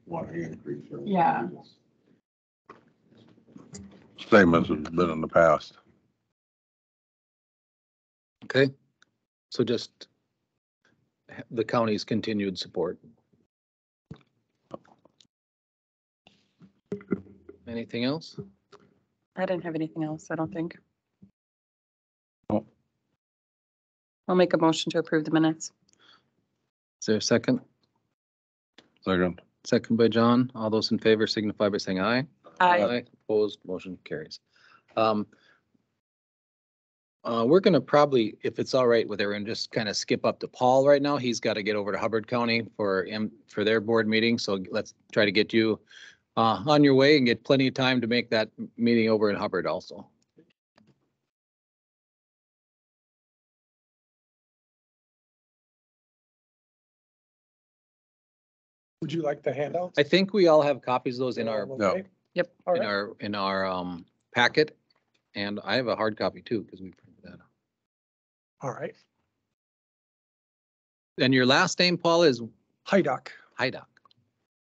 Water increase. Yeah. Same as it's been in the past. Okay, so just the county's continued support. Anything else? I didn't have anything else, I don't think. Oh. I'll make a motion to approve the minutes. Is there a second? Second. Second by John. All those in favor signify by saying aye. Aye. Opposed, motion carries. We're gonna probably, if it's all right with everyone, just kind of skip up to Paul right now. He's got to get over to Hubbard County for their board meeting. So let's try to get you on your way and get plenty of time to make that meeting over in Hubbard also. Would you like the handouts? I think we all have copies of those in our, Okay. Yep. All in right. our packet. And I have a hard copy too, because we printed that out. All right. And your last name, Paul, is Hyduck. Hyduck.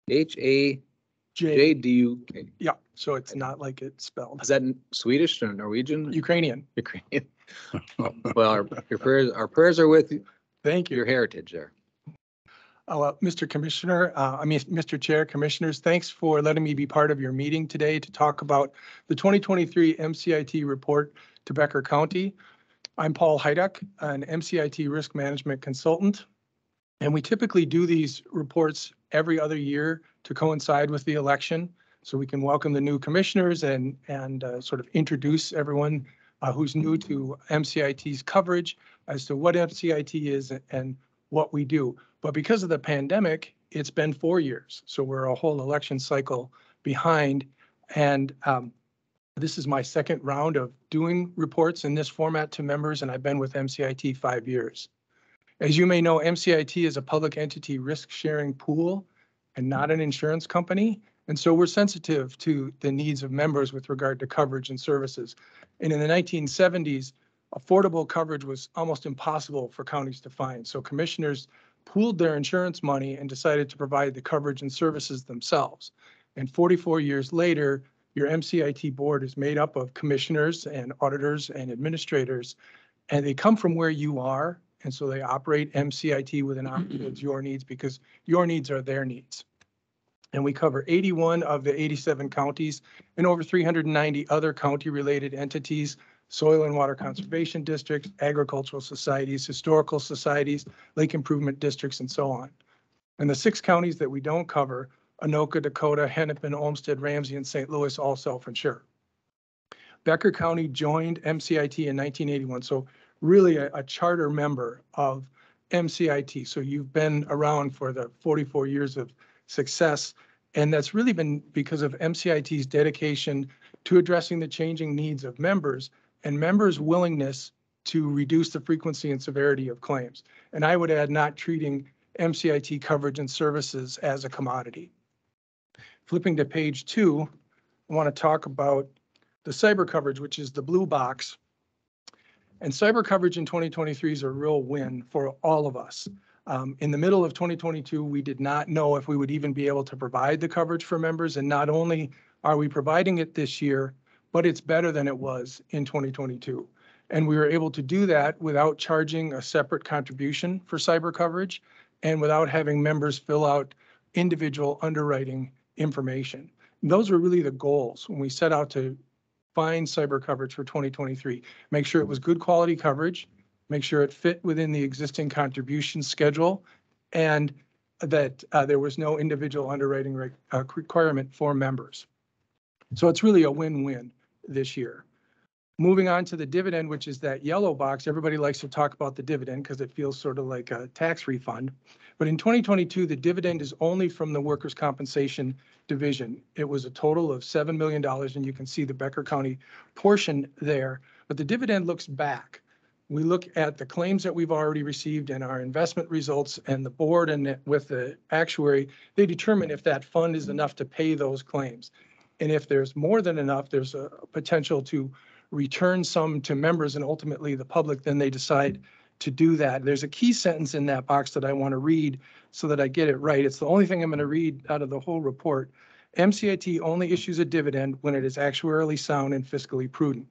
H-A-J-D-U-K. J. Yeah. So it's not like it's spelled. Is that in Swedish or Norwegian? Ukrainian. Ukrainian. Well, our prayers are with Thank you. your heritage there. Mr. Commissioner, Mr. Chair, Commissioners, thanks for letting me be part of your meeting today to talk about the 2023 MCIT report to Becker County. I'm Paul Hyduck, an MCIT risk management consultant, and we typically do these reports every other year to coincide with the election, so we can welcome the new commissioners and sort of introduce everyone who's new to MCIT's coverage as to what MCIT is and what we do. But because of the pandemic, it's been 4 years. So we're a whole election cycle behind. And this is my second round of doing reports in this format to members, and I've been with MCIT 5 years. As you may know, MCIT is a public entity risk sharing pool and not an insurance company. And so we're sensitive to the needs of members with regard to coverage and services. And in the 1970s, affordable coverage was almost impossible for counties to find. So commissioners pooled their insurance money and decided to provide the coverage and services themselves. And 44 years later, your MCIT board is made up of commissioners and auditors and administrators, and they come from where you are. And so they operate MCIT with an eye towards your needs because your needs are their needs. And we cover 81 of the 87 counties and over 390 other county-related entities, soil and water conservation districts, agricultural societies, historical societies, lake improvement districts, and so on. And the 6 counties that we don't cover, Anoka, Dakota, Hennepin, Olmsted, Ramsey, and St. Louis, all self-insure. Becker County joined MCIT in 1981, so really a charter member of MCIT. So you've been around for the 44 years of success, and that's really been because of MCIT's dedication to addressing the changing needs of members and members' willingness to reduce the frequency and severity of claims. And I would add not treating MCIT coverage and services as a commodity. Flipping to page 2, I want to talk about the cyber coverage, which is the blue box. And cyber coverage in 2023 is a real win for all of us. In the middle of 2022, we did not know if we would even be able to provide the coverage for members. And not only are we providing it this year, but it's better than it was in 2022. And we were able to do that without charging a separate contribution for cyber coverage and without having members fill out individual underwriting information. And those were really the goals when we set out to find cyber coverage for 2023. Make sure it was good quality coverage, make sure it fit within the existing contribution schedule, and that there was no individual underwriting requirement for members. So it's really a win-win this year. Moving on to the dividend, which is that yellow box. Everybody likes to talk about the dividend because it feels sort of like a tax refund. But in 2022, the dividend is only from the workers' compensation division. It was a total of $7 million, and you can see the Becker County portion there. But the dividend looks back. We look at the claims that we've already received and our investment results, and the board and with the actuary, they determine if that fund is enough to pay those claims. And if there's more than enough, there's a potential to return some to members and ultimately the public. Then they decide to do that. There's a key sentence in that box that I want to read so that I get it right. It's the only thing I'm going to read out of the whole report. MCIT only issues a dividend when it is actuarially sound and fiscally prudent.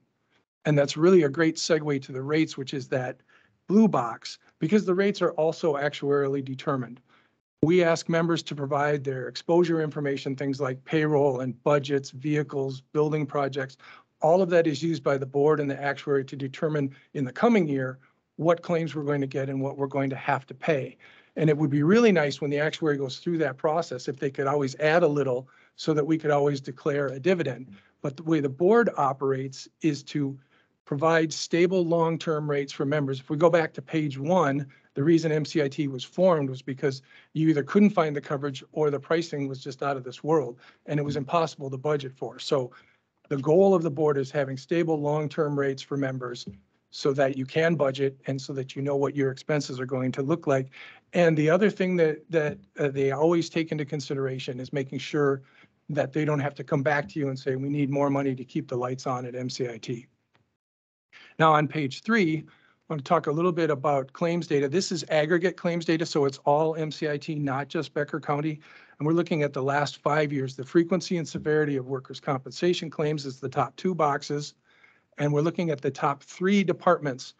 And that's really a great segue to the rates, which is that blue box, because the rates are also actuarially determined. We ask members to provide their exposure information, things like payroll and budgets, vehicles, building projects. All of that is used by the board and the actuary to determine in the coming year what claims we're going to get and what we're going to have to pay. And it would be really nice when the actuary goes through that process if they could always add a little so that we could always declare a dividend. But the way the board operates is to provide stable long-term rates for members. If we go back to page 1, the reason MCIT was formed was because you either couldn't find the coverage or the pricing was just out of this world and it was impossible to budget for. So the goal of the board is having stable long-term rates for members so that you can budget and so that you know what your expenses are going to look like. And the other thing that they always take into consideration is making sure that they don't have to come back to you and say, we need more money to keep the lights on at MCIT. Now on page 3, I want to talk a little bit about claims data. This is aggregate claims data, so it's all MCIT, not just Becker County. And we're looking at the last 5 years. The frequency and severity of workers' compensation claims is the top 2 boxes. And we're looking at the top 3 departments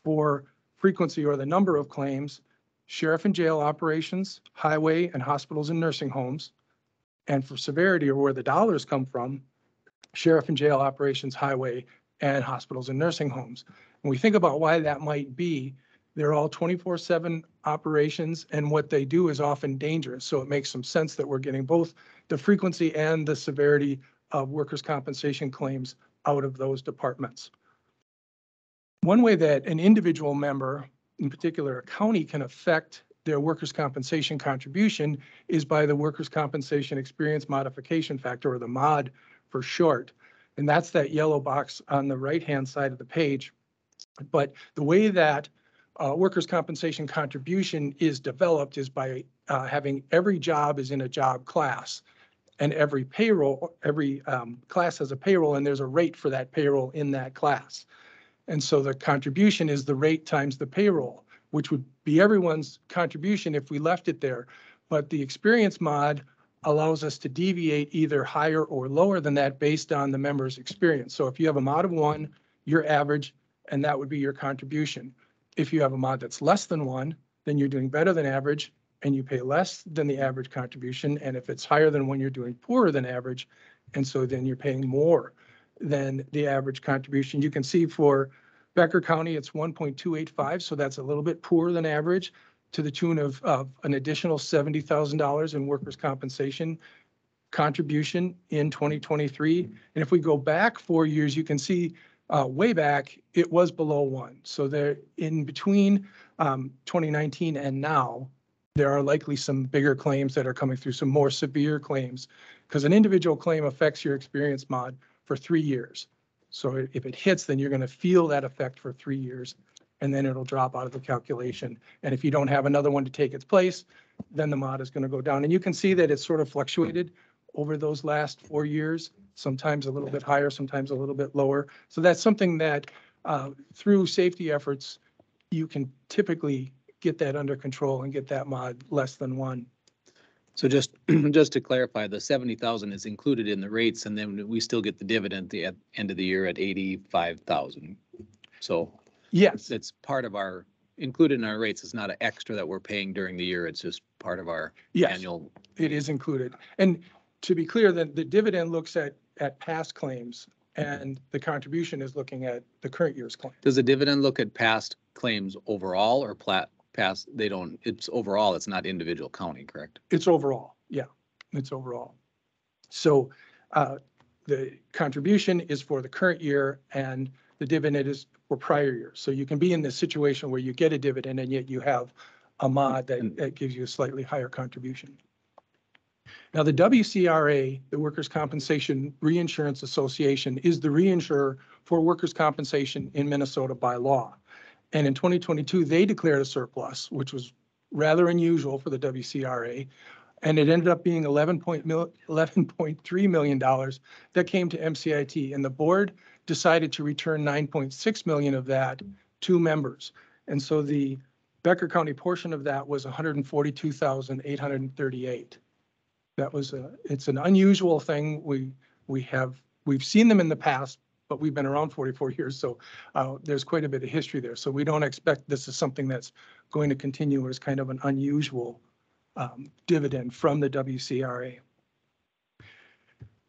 for frequency or the number of claims: sheriff and jail operations, highway and hospitals and nursing homes. And for severity, or where the dollars come from, sheriff and jail operations, highway, and hospitals and nursing homes. When we think about why that might be, they're all 24/7 operations, and what they do is often dangerous. So it makes some sense that we're getting both the frequency and the severity of workers' compensation claims out of those departments. One way that an individual member, in particular a county, can affect their workers' compensation contribution is by the workers' compensation experience modification factor, or the MOD for short. And that's that yellow box on the right-hand side of the page. But the way that workers' compensation contribution is developed is by having every job is in a job class, and every payroll, every class has a payroll, and there's a rate for that payroll in that class. And so the contribution is the rate times the payroll, which would be everyone's contribution if we left it there. But the experience mod allows us to deviate either higher or lower than that based on the member's experience. So if you have a mod of 1, you're average, and that would be your contribution. If you have a mod that's less than 1, then you're doing better than average, and you pay less than the average contribution. And if it's higher than 1, you're doing poorer than average, and so then you're paying more than the average contribution. You can see for Becker County, it's 1.285, so that's a little bit poorer than average, to the tune of an additional $70,000 in workers' compensation contribution in 2023. And if we go back 4 years, you can see way back, it was below 1. So there, in between 2019 and now, there are likely some bigger claims that are coming through, some more severe claims, because an individual claim affects your experience mod for 3 years. So if it hits, then you're going to feel that effect for 3 years, and then it'll drop out of the calculation. And if you don't have another one to take its place, then the mod is going to go down. And you can see that it's sort of fluctuated over those last 4 years, sometimes a little bit higher, sometimes a little bit lower. So that's something that through safety efforts, you can typically get that under control and get that mod less than 1. So just to clarify, the 70,000 is included in the rates, and then we still get the dividend at the end of the year at 85,000. So Yes, it's part of our, included in our rates. It's not an extra that we're paying during the year. It's just part of our yes, annual. it is included. And to be clear, the dividend looks at past claims, and the contribution is looking at the current year's claim. Does the dividend look at past claims overall, or past, they don't, it's overall, it's not individual county, correct? It's overall, yeah, it's overall. So the contribution is for the current year, and the dividend is for prior years. So you can be in this situation where you get a dividend and yet you have a mod that gives you a slightly higher contribution. Now, the WCRA, the Workers' Compensation Reinsurance Association, is the reinsurer for workers' compensation in Minnesota by law. And in 2022, they declared a surplus, which was rather unusual for the WCRA. And it ended up being $11.3 million that came to MCIT. And the board decided to return $9.6 million of that to members. And so the Becker County portion of that was 142,838. That was it's an unusual thing. We've seen them in the past, but we've been around 44 years. So there's quite a bit of history there. So we don't expect this is something that's going to continue as kind of an unusual dividend from the WCRA.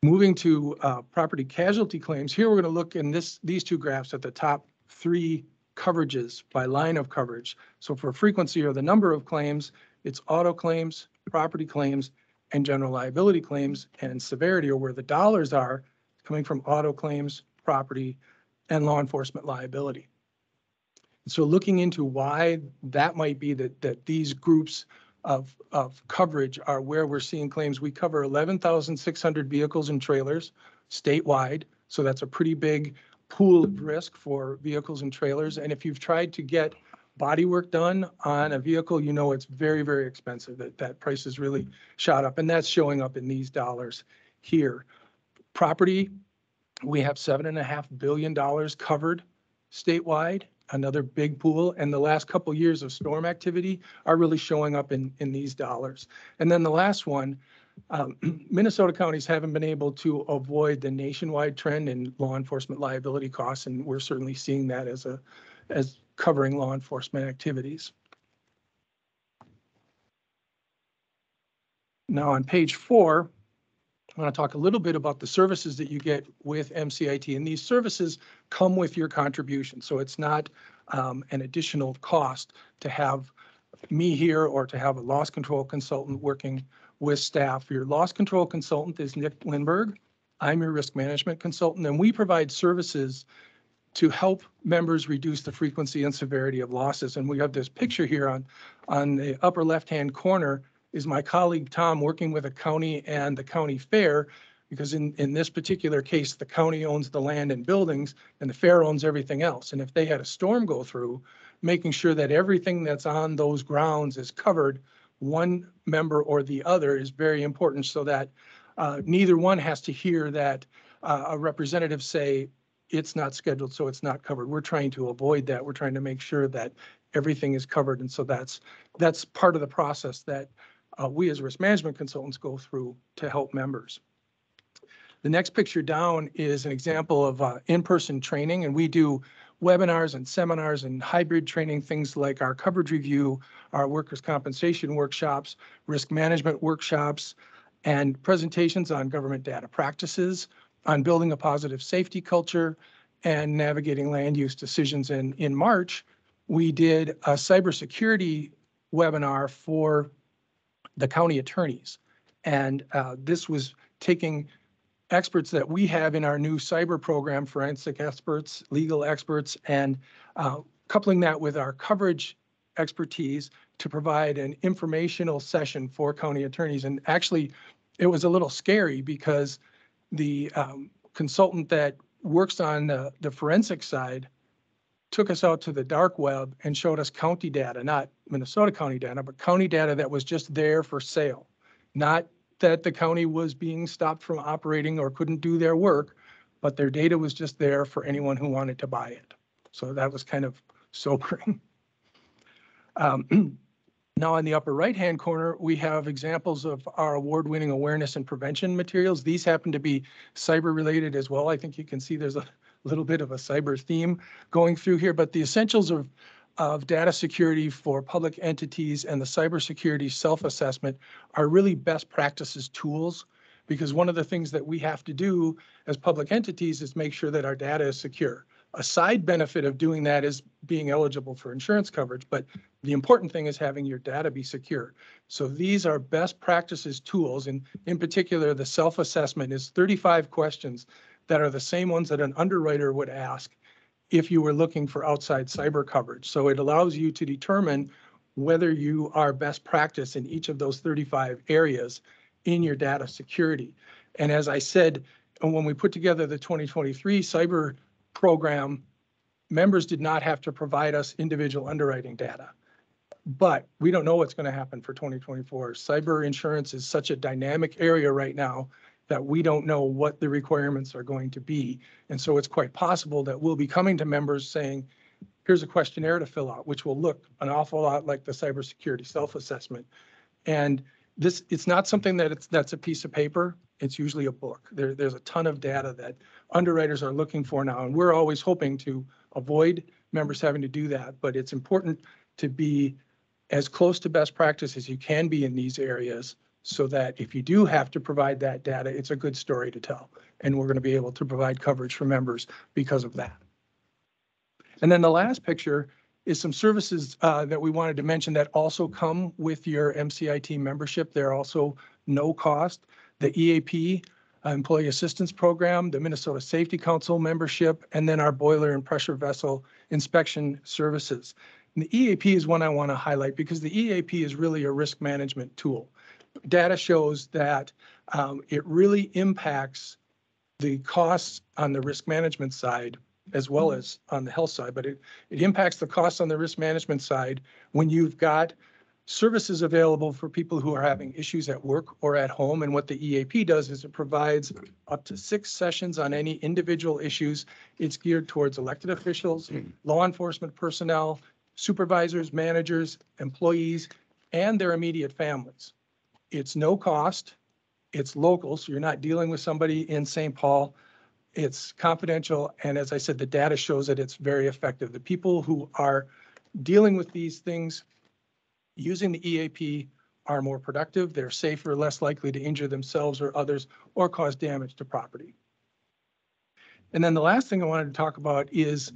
Moving to property casualty claims, here we're going to look in these two graphs at the top three coverages by line of coverage. So for frequency or the number of claims, it's auto claims, property claims, and general liability claims, and severity, or where the dollars are, coming from auto claims, property, and law enforcement liability. So looking into why that might be that these groups of coverage are where we're seeing claims. We cover 11,600 vehicles and trailers statewide. So that's a pretty big pool of risk for vehicles and trailers. And if you've tried to get body work done on a vehicle, you know it's very, very expensive. That price has really shot up, and that's showing up in these dollars here. Property, we have $7.5 billion covered statewide, another big pool. And the last couple of years of storm activity are really showing up in these dollars. And then the last one, Minnesota counties haven't been able to avoid the nationwide trend in law enforcement liability costs, and we're certainly seeing that as covering law enforcement activities. Now on page 4, I want to talk a little bit about the services that you get with MCIT, and these services come with your contribution. So it's not an additional cost to have me here or to have a loss control consultant working with staff. Your loss control consultant is Nick Lindberg. I'm your risk management consultant, and we provide services to help members reduce the frequency and severity of losses. And we have this picture here on the upper left-hand corner is my colleague Tom working with a county and the county fair, because in this particular case, the county owns the land and buildings and the fair owns everything else. And if they had a storm go through, making sure that everything that's on those grounds is covered, one member or the other, is very important, so that neither one has to hear that a representative say it's not scheduled, so it's not covered. We're trying to avoid that. We're trying to make sure that everything is covered. And so that's part of the process that we as risk management consultants go through to help members. The next picture down is an example of in-person training, and we do webinars and seminars and hybrid training, things like our coverage review, our workers' compensation workshops, risk management workshops, and presentations on government data practices, on building a positive safety culture, and navigating land use decisions. And in March, we did a cybersecurity webinar for the county attorneys. And this was taking experts that we have in our new cyber program, forensic experts, legal experts, and coupling that with our coverage expertise to provide an informational session for county attorneys. And actually, it was a little scary because the consultant that works on the forensic side took us out to the dark web and showed us county data, not Minnesota county data, but county data that was just there for sale. Not that the county was being stopped from operating or couldn't do their work, but their data was just there for anyone who wanted to buy it. So that was kind of sobering. Now in the upper right-hand corner, we have examples of our award-winning awareness and prevention materials. These happen to be cyber related as well. I think you can see there's a little bit of a cyber theme going through here, but the essentials of data security for public entities and the cybersecurity self-assessment are really best practices tools, because one of the things that we have to do as public entities is make sure that our data is secure. A side benefit of doing that is being eligible for insurance coverage, but the important thing is having your data be secure. So these are best practices tools, and in particular, the self-assessment is 35 questions that are the same ones that an underwriter would ask if you were looking for outside cyber coverage. So it allows you to determine whether you are best practice in each of those 35 areas in your data security. And as I said, when we put together the 2023 cyber program, members did not have to provide us individual underwriting data. But we don't know what's going to happen for 2024. Cyber insurance is such a dynamic area right now that we don't know what the requirements are going to be. And so it's quite possible that we'll be coming to members saying, here's a questionnaire to fill out, which will look an awful lot like the cybersecurity self-assessment. And this, it's not something that's a piece of paper. It's usually a book. There's a ton of data that underwriters are looking for now, and we're always hoping to avoid members having to do that. But it's important to be as close to best practice as you can be in these areas, so that if you do have to provide that data, it's a good story to tell. And we're going to be able to provide coverage for members because of that. And then the last picture is some services that we wanted to mention that also come with your MCIT membership. They're also no cost. The EAP, Employee Assistance Program, the Minnesota Safety Council membership, and then our boiler and pressure vessel inspection services. And the EAP is one I want to highlight because the EAP is really a risk management tool. Data shows that it really impacts the costs on the risk management side as well as on the health side, but it impacts the costs on the risk management side when you've got services available for people who are having issues at work or at home. And what the EAP does is it provides up to 6 sessions on any individual issues. It's geared towards elected officials, law enforcement personnel, supervisors, managers, employees, and their immediate families. It's no cost. It's local, so you're not dealing with somebody in St. Paul. It's confidential, and as I said, the data shows that it's very effective. The people who are dealing with these things using the EAP are more productive, they're safer, less likely to injure themselves or others or cause damage to property. And then the last thing I wanted to talk about is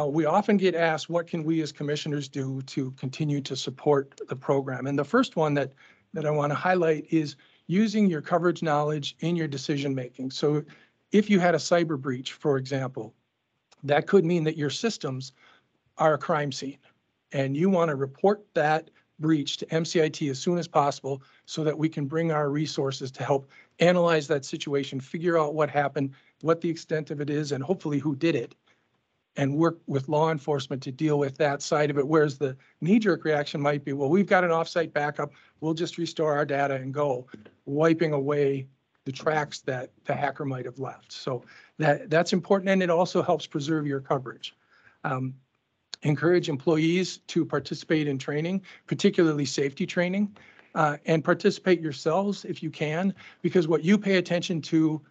we often get asked, what can we as commissioners do to continue to support the program? And the first one that I want to highlight is using your coverage knowledge in your decision making. So if you had a cyber breach, for example, that could mean that your systems are a crime scene and you want to report that breach to MCIT as soon as possible so that we can bring our resources to help analyze that situation, figure out what happened, what the extent of it is, and hopefully who did it, and work with law enforcement to deal with that side of it. Whereas the knee-jerk reaction might be, well, we've got an offsite backup, we'll just restore our data and go, wiping away the tracks that the hacker might have left. So that's important, and it also helps preserve your coverage. Encourage employees to participate in training, particularly safety training, and participate yourselves if you can, because what you pay attention to,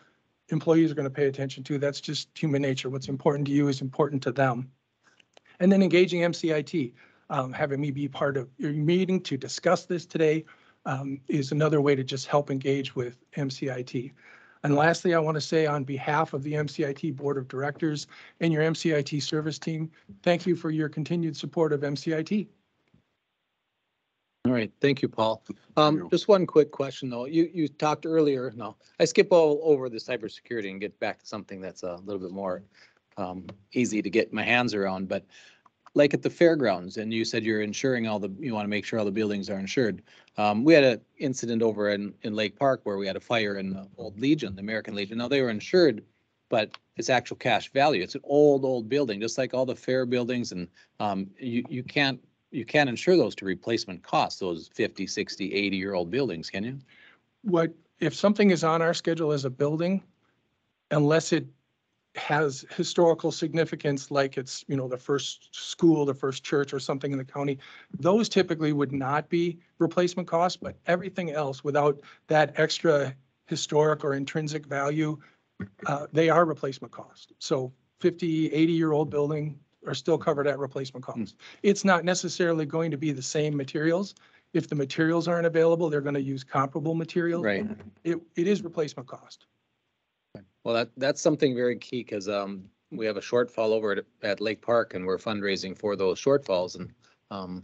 employees are going to pay attention to. That's just human nature. What's important to you is important to them. And then engaging MCIT, having me be part of your meeting to discuss this today is another way to just help engage with MCIT. And lastly, I want to say on behalf of the MCIT Board of Directors and your MCIT service team, thank you for your continued support of MCIT. All right, thank you, Paul. you. Just one quick question though. You talked earlier, no, I skip all over the cybersecurity and get back to something that's a little bit more easy to get my hands around, but like at the fairgrounds, and you said you're insuring you want to make sure all the buildings are insured. We had an incident over in Lake Park where we had a fire in the old Legion, the American Legion. Now they were insured, but it's actual cash value. It's an old building, just like all the fair buildings, and you can't insure those to replacement costs, those 50, 60, 80-year-old buildings, can you? If something is on our schedule as a building, unless it has historical significance, like it's, the first school, the first church or something in the county, those typically would not be replacement costs, but everything else without that extra historic or intrinsic value, they are replacement cost. So 50, 80-year-old building are still covered at replacement cost. It's not necessarily going to be the same materials. If the materials aren't available, they're going to use comparable materials. Right. It is replacement cost. Well, that's something very key because we have a shortfall over at Lake Park and we're fundraising for those shortfalls, and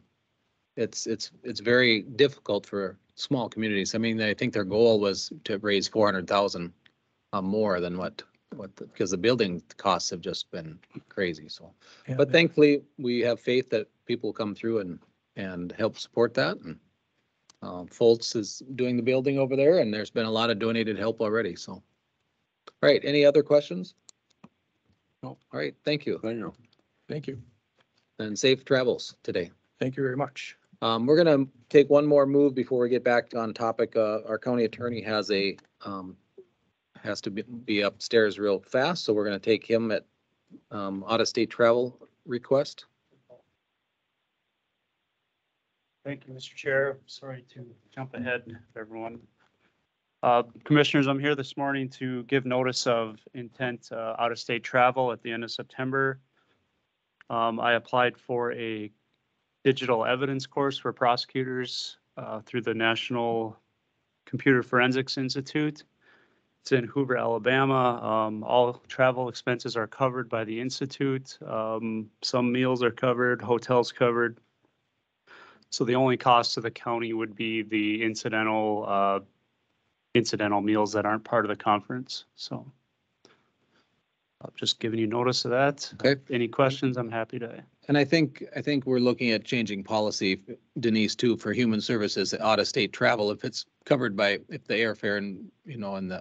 it's very difficult for small communities. I mean, I think their goal was to raise 400,000 more than because the building costs have just been crazy. So, Yeah, but thankfully we have faith that people will come through and help support that. And Foltz is doing the building over there, and there's been a lot of donated help already. So. All right, any other questions? No. All right, thank you. Thank you. Thank you. And safe travels today. Thank you very much. We're gonna take one more move before we get back on topic. Our county attorney has to be upstairs real fast, so we're gonna take him at out-of-state travel request. Thank you, Mr. Chair. Sorry to jump ahead, everyone. Commissioners, I'm here this morning to give notice of intent out-of-state travel at the end of September. I applied for a digital evidence course for prosecutors through the National Computer Forensics Institute. It's in Hoover, Alabama. All travel expenses are covered by the Institute. Some meals are covered, hotels covered. So the only cost to the county would be the incidental meals that aren't part of the conference. So I've just given you notice of that. Okay. Any questions? I'm happy to. And I think we're looking at changing policy, Denise, too, for human services, out-of-state travel, if it's covered by, if the airfare and,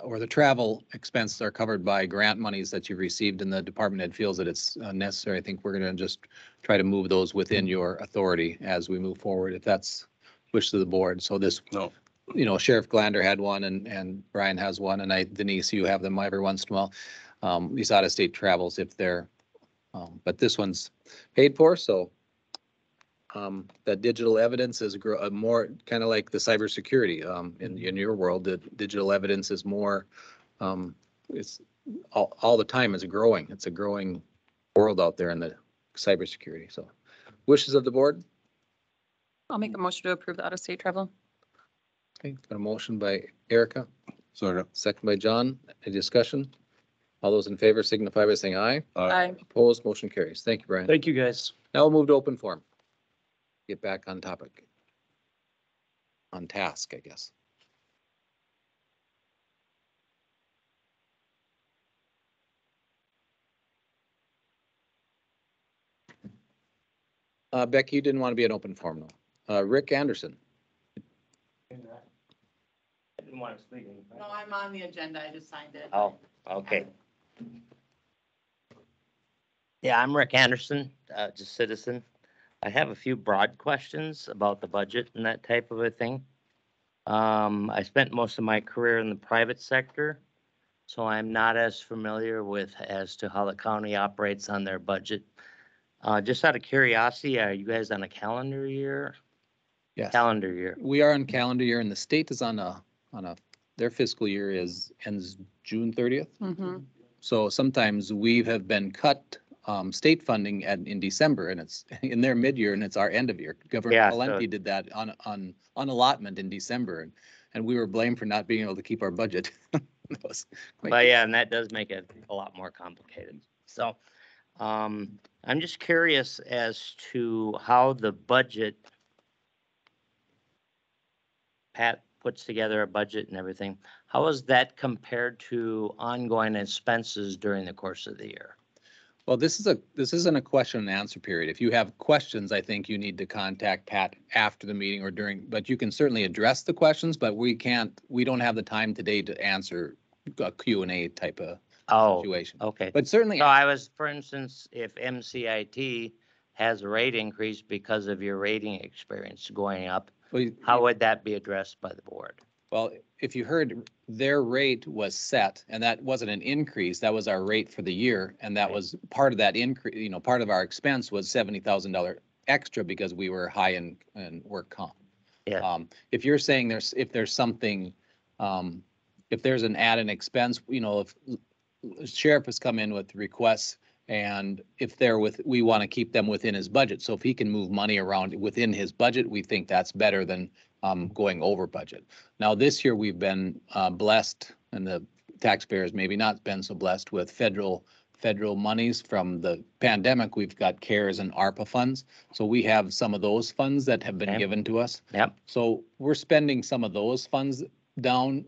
or the travel expenses are covered by grant monies that you've received and the department head feels that it's necessary, I think we're going to just try to move those within your authority as we move forward, if that's wish of the board. So this, No. Sheriff Glander had one and Brian has one, and Denise, you have them every once in a while. These out-of-state travels, if they're, but this one's paid for, so that digital evidence is more kind of like the cybersecurity. In your world, the digital evidence is more, it's all the time is growing. It's a growing world out there in the cybersecurity. So wishes of the board. I'll make a motion to approve the out-of-state travel. Okay, got a motion by Erica, Second. second by John. Any discussion? All those in favor signify by saying aye. Aye. Opposed, motion carries. Thank you, Brian. Thank you, guys. Now we'll move to open forum. Get back on topic. On task, I guess. Becky, you didn't want to be an open forum, though. Rick Anderson. I didn't want to speak. No, I'm on the agenda. I just signed it. Oh, okay. Yeah, I'm Rick Anderson, just citizen. I have a few broad questions about the budget and that type of a thing. I spent most of my career in the private sector, so I'm not as familiar as to how the county operates on their budget. Just out of curiosity, are you guys on a calendar year? Yes. Calendar year. We are on calendar year, and the state is on a their fiscal year ends June 30th. Mm-hmm. So sometimes we have been cut state funding in December, and it's in their mid-year, and it's our end of year. Governor Yeah, Valenti so- did that on allotment in December, and we were blamed for not being able to keep our budget. That was quite- But yeah, and that does make it a lot more complicated. So I'm just curious as to how the budget, Pat puts together a budget and everything. How is that compared to ongoing expenses during the course of the year? Well, this isn't a question and answer period. If you have questions, I think you need to contact Pat after the meeting or during, but you can certainly address the questions, but we don't have the time today to answer a Q&A type of Oh, situation. okay. But certainly, So I was, for instance, if MCIT has a rate increase because of your rating experience going up, how would that be addressed by the board? well, if you heard, their rate was set, and that wasn't an increase, that was our rate for the year, and that Right. was part of that increase, part of our expense was $70,000 extra because we were high in work comp. Yeah. If you're saying if there's something, if there's an added expense, if sheriff has come in with requests, and if we want to keep them within his budget. So if he can move money around within his budget, we think that's better than going over budget. Now, this year we've been blessed, and the taxpayers maybe not been so blessed with federal monies from the pandemic. We've got CARES and ARPA funds. So we have some of those funds that have been Okay. given to us. Yep. So we're spending some of those funds down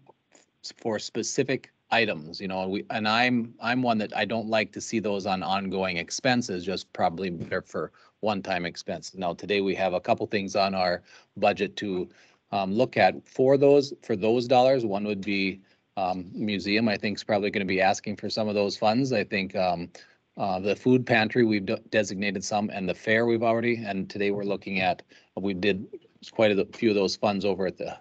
for specific items, and I'm one that I don't like to see those on ongoing expenses, just probably better for one-time expense. Now, today we have a couple things on our budget to look at for those dollars. One would be museum, I think, is probably going to be asking for some of those funds. I think the food pantry, we've designated some, and the fair we've already, and today we're looking at, we did quite a few of those funds over at the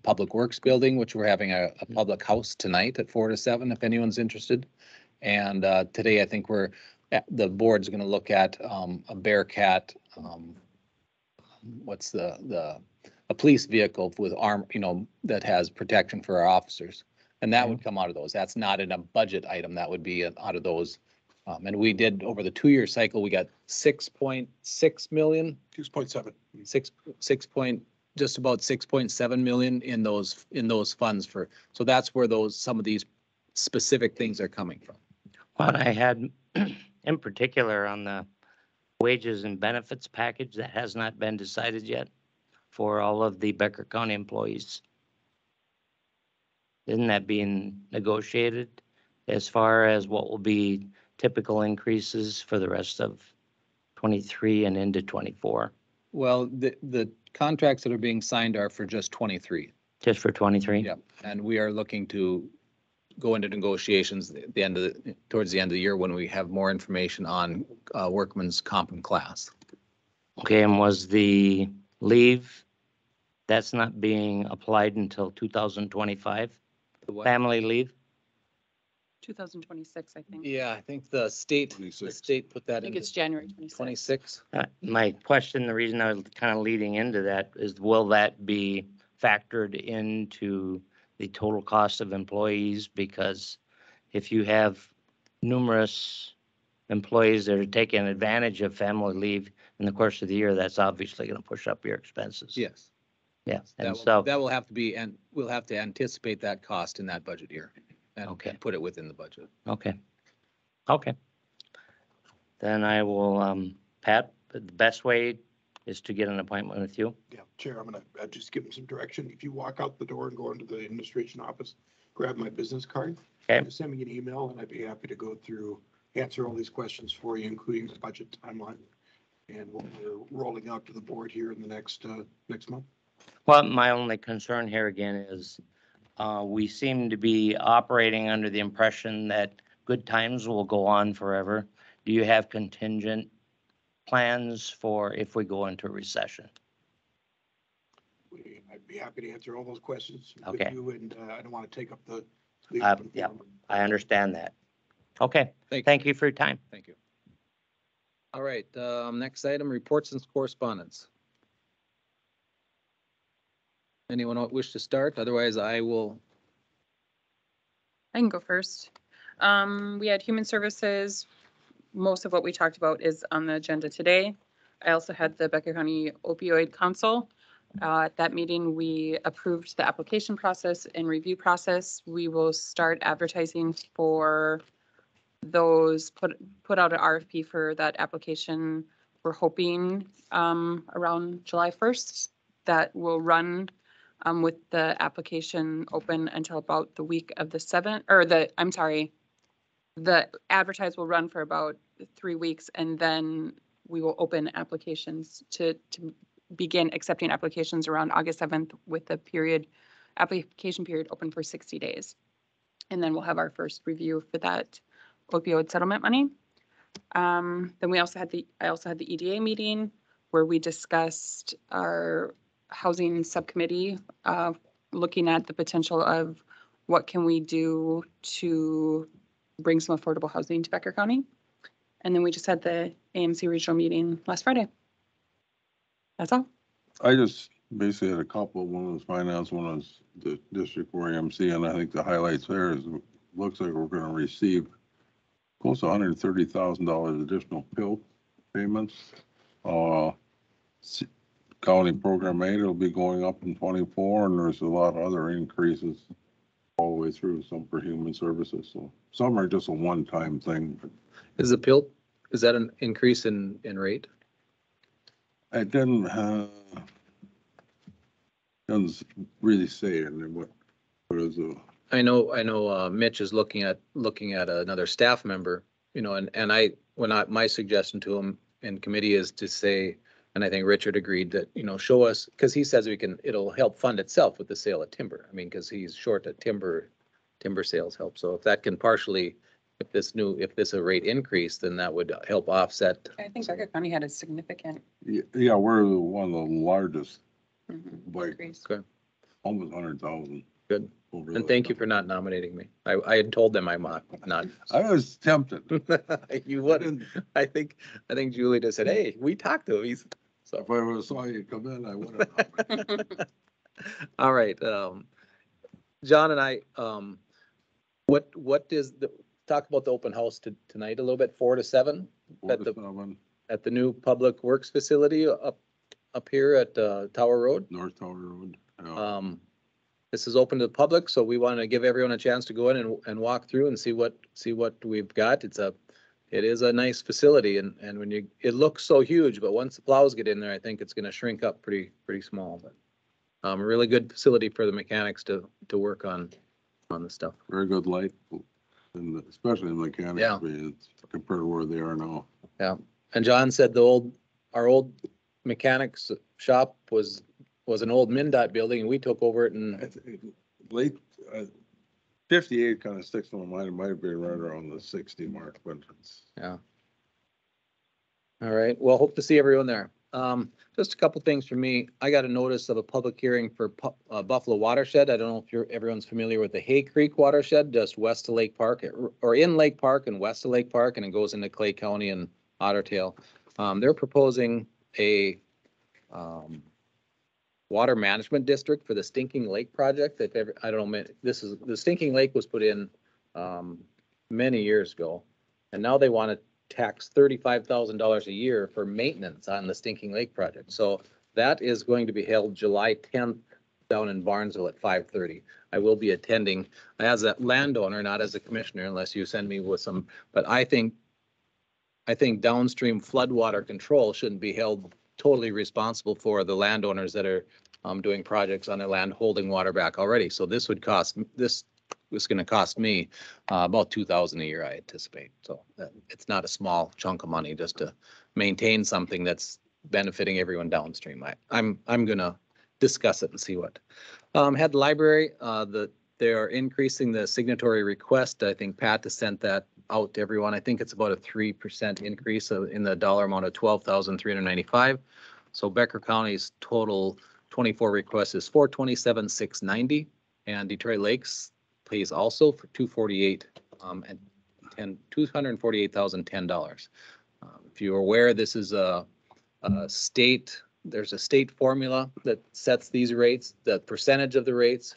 Public Works Building, which we're having a public house tonight at 4 to 7, if anyone's interested. And today, I think the board's going to look at a Bearcat what's a police vehicle with arm, that has protection for our officers. And that would come out of those. That's not in a budget item. That would be out of those. And we did, over the 2-year cycle, we got 6.6 million, 6.7. just about 6.7 million in those funds so that's where some of these specific things are coming from. What I had in particular on the wages and benefits package that has not been decided yet for all of the Becker County employees. Isn't that being negotiated as far as what will be typical increases for the rest of 23 and into 24? Well, the contracts that are being signed are for just 23. Just for 23? Yeah, and we are looking to go into negotiations at the towards the end of the year when we have more information on workman's comp and class. Okay, and was the leave, that's not being applied until 2025? The what? Family leave? 2026, I think. Yeah, I think the state put I that think in it's January 26. 26. My question, the reason I was kind of leading into that is, will that be factored into the total cost of employees? Because if you have numerous employees that are taking advantage of family leave in the course of the year, that's obviously going to push up your expenses. Yes. Yeah, and That will have to be, and we'll have to anticipate that cost in that budget year and Okay. put it within the budget. Okay. Okay. Then I will, Pat, the best way is to get an appointment with you. Yeah, Chair, I'm gonna just give him some direction. If you walk out the door and go into the administration office, grab my business card. Okay. Just send me an email and I'd be happy to go through, answer all these questions for you, including the budget timeline. And we're rolling out to the board here in the next month. Well, my only concern here again is we seem to be operating under the impression that good times will go on forever. Do you have contingent plans for if we go into a recession? I'd be happy to answer all those questions Okay. with you, and I don't want to take up the. Yeah, I understand that. Okay, Thank you. thank you for your time. Thank you. All right, next item, reports and correspondence. Anyone wish to start? Otherwise, I will. I can go first. We had human services. Most of what we talked about is on the agenda today. I also had the Becker County Opioid Council. At that meeting, we approved the application process and review process. We will start advertising for those, put out an RFP for that application. We're hoping around July 1st. That will run with the application open until about the week of the 7th, or the advertise will run for about 3 weeks, and then we will open applications to begin accepting applications around August 7th with the application period open for 60 days. And then we'll have our first review for that opioid settlement money. Then I also had the EDA meeting where we discussed our housing subcommittee, looking at the potential of what can we do to bring some affordable housing to Becker County. And then we just had the AMC regional meeting last Friday. That's all. I just basically had a couple. One was finance, one was the district for AMC, and I think the highlights there is, looks like we're gonna receive close to $130,000 additional PIL payments. County program aid will be going up in 24, and there's a lot of other increases all the way through, some for human services. So some are just a one-time thing. Is the PIL, is that an increase in rate? I didn't doesn't really say, and then what is the. I know Mitch is looking at another staff member, my suggestion to him in committee is to say, and I think Richard agreed that, show us, because he says it'll help fund itself with the sale of timber. I mean, because he's short of timber sales help. So if that can partially, if this a rate increase, then that would help offset. I think Becker County had a significant Yeah, we're one of the largest by increase. Okay. almost 100,000. Good. And thank you for not nominating me. I had told them I'm not. I was tempted. You wouldn't. I think Julie just said, hey, we talked to him. So, If I ever saw you come in, I would have. all right, John and I, what is talk about the open house tonight a little bit, 4 to 7 at the, 47, at the new Public Works facility up here at, Tower Road. North Tower Road. Yeah. This is open to the public, so we want to give everyone a chance to go in and walk through and see what we've got. It is a nice facility, and when it looks so huge, but once the plows get in there, I think it's going to shrink up pretty small. But a really good facility for the mechanics to work on the stuff. Very good light, and especially in the mechanics, Yeah. it's compared to where they are now. Yeah, and John said our old mechanics shop was an old MnDOT building, and we took over it, and Late, 58 kind of sticks in my mind. It might have been right around the 60 mark, but it's. yeah. All right, well, hope to see everyone there. Just a couple things for me. I got a notice of a public hearing for Buffalo Watershed. I don't know if everyone's familiar with the Hay Creek Watershed, just west of Lake Park, or in Lake Park and west of Lake Park, and it goes into Clay County and Otter Tail. They're proposing a water management district for the Stinking Lake project. I don't know, the Stinking Lake was put in many years ago, and now they want to tax $35,000 a year for maintenance on the Stinking Lake project. So that is going to be held July 10th down in Barnesville at 5:30. I will be attending as a landowner, not as a commissioner, unless you send me with some, but I think downstream floodwater control shouldn't be held totally responsible for the landowners that are doing projects on their land, holding water back already. So this was going to cost me about $2,000 a year, I anticipate. So it's not a small chunk of money just to maintain something that's benefiting everyone downstream. I'm going to discuss it and see what. Had the library, they are increasing the signatory request. I think Pat has sent that out to everyone. I think it's about a 3% increase in the dollar amount of $12,395. So Becker County's total 24 requests is $427,690, and Detroit Lakes pays also for $248,010. If you're aware, this is a state. There's a state formula that sets these rates, the percentage of the rates.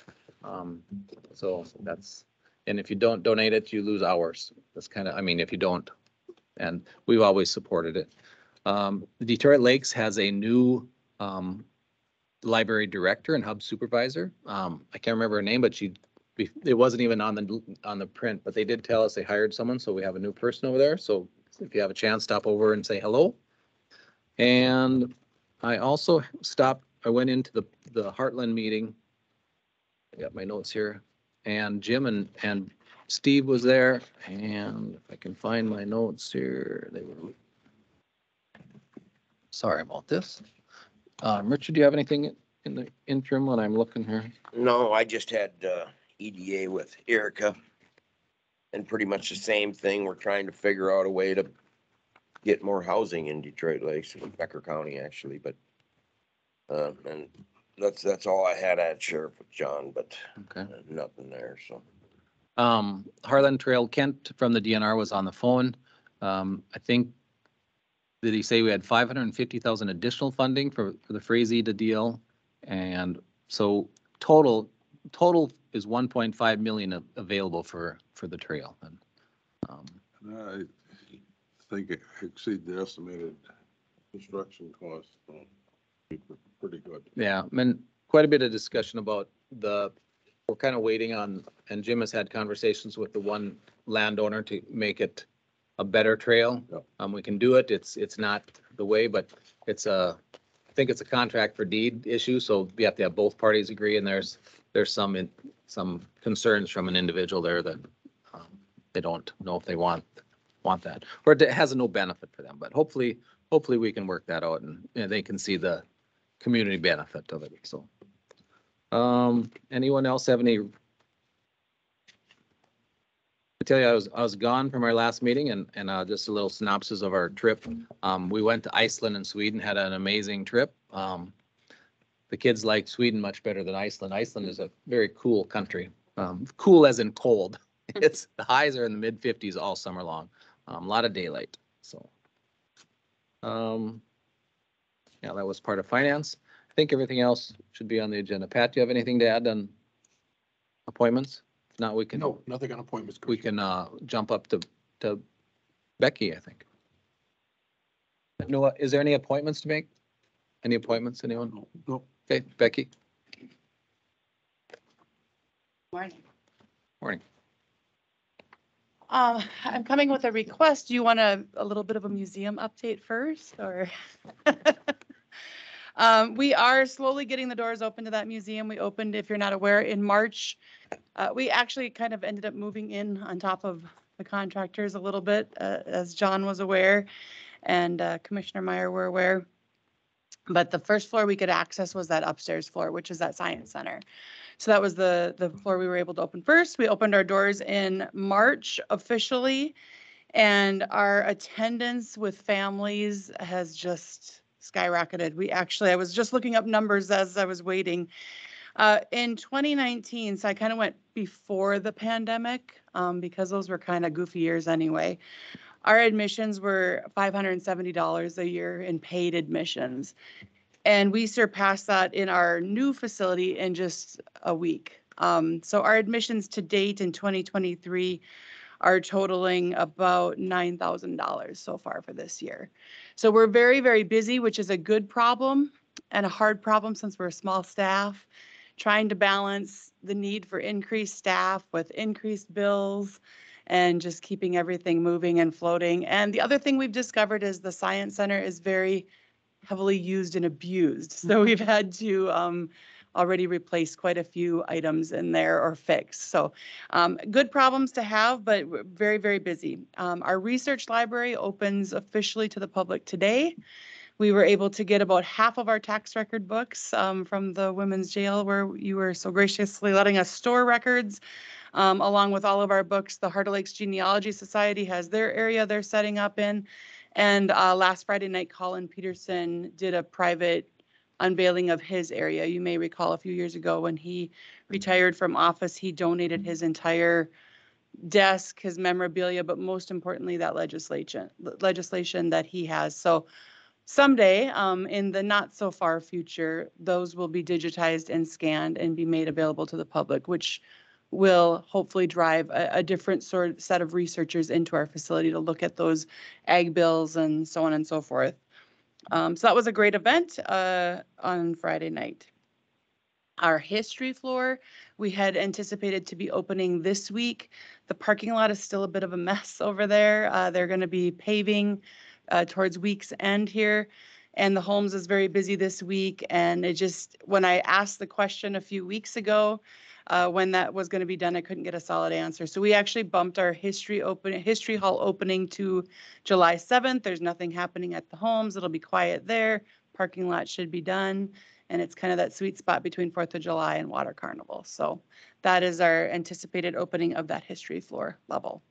So that's, and if you don't donate it, you lose hours. That's kind of, I mean, if you don't, and we've always supported it. The Detroit Lakes has a new library director and hub supervisor. I can't remember her name, but it wasn't even on the print, but they did tell us they hired someone, so we have a new person over there. So if you have a chance, stop over and say hello. And I also went into the Heartland meeting. I got my notes here, and Jim and Steve was there, and if I can find my notes here, they were. Sorry about this. Richard, do you have anything in the interim when I'm looking here? No, I just had EDA with Erica. And pretty much the same thing. We're trying to figure out a way to get more housing in Detroit Lakes, in Becker County, actually, but and that's all I had at Sheriff with John, but Okay. nothing there, so. Harlan Trail, Kent from the DNR was on the phone. I think, did he say we had 550,000 additional funding for the Frazee to deal? And so total is 1.5 million available for the trail. And I think it exceed the estimated construction cost. So pretty good. yeah, I mean, quite a bit of discussion about we're kind of waiting on, and Jim has had conversations with the one landowner to make it a better trail. Yep. We can do it. It's not the way, but I think it's a contract for deed issue. So we have to have both parties agree, and there's some concerns from an individual there that they don't know if they want that, or it has no benefit for them. But hopefully we can work that out, and they can see the community benefit of it. So, anyone else have any? I tell you, I was gone from our last meeting, and just a little synopsis of our trip. We went to Iceland and Sweden, had an amazing trip. The kids liked Sweden much better than Iceland. Iceland is a very cool country. Cool as in cold. The highs are in the mid 50s all summer long. A lot of daylight. So, Yeah, that was part of finance. I think everything else should be on the agenda. Pat, do you have anything to add on appointments? If not, we can, No, nothing on appointments. we can jump up to Becky, I think. No, is there any appointments to make? Any appointments, anyone? No. Okay, Becky, Morning. morning. I'm coming with a request. Do you want a little bit of a museum update first, or? We are slowly getting the doors open to that museum. We opened, if you're not aware, in March. We actually kind of ended up moving in on top of the contractors a little bit, as John was aware, and Commissioner Meyer were aware. But the first floor we could access was that upstairs floor, which is that science center. So that was the floor we were able to open first. We opened our doors in March officially, and our attendance with families has just skyrocketed. I was just looking up numbers as I was waiting. In 2019, so I kind of went before the pandemic, because those were kind of goofy years anyway. Our admissions were $570 a year in paid admissions. And we surpassed that in our new facility in just a week. So our admissions to date in 2023 are totaling about $9,000 so far for this year. So we're very, very busy, which is a good problem and a hard problem since we're a small staff, trying to balance the need for increased staff with increased bills and just keeping everything moving and floating. And the other thing we've discovered is the Science Center is very heavily used and abused. So we've had to already replace quite a few items in there or fix. So good problems to have, but we're very, very busy. Our research library opens officially to the public today. We were able to get about half of our tax record books from the women's jail, where you were so graciously letting us store records. Along with all of our books, the Heart of Lakes Genealogy Society has their area they're setting up in. And last Friday night, Colin Peterson did a private unveiling of his area. You may recall a few years ago when he retired from office, he donated his entire desk, his memorabilia, but most importantly, that legislation that he has. So someday, in the not so far future, those will be digitized and scanned and be made available to the public, which will hopefully drive a different set of researchers into our facility to look at those ag bills and so on and so forth. So that was a great event on Friday night. Our history floor, we had anticipated to be opening this week. The parking lot is still a bit of a mess over there. They're going to be paving towards week's end here. And the Holmes is very busy this week. And when I asked the question a few weeks ago, when that was going to be done, I couldn't get a solid answer. So we actually bumped our history hall opening to July 7th. There's nothing happening at the Holmes. It'll be quiet there. Parking lot should be done. And it's kind of that sweet spot between 4th of July and Water Carnival. So that is our anticipated opening of that history floor level.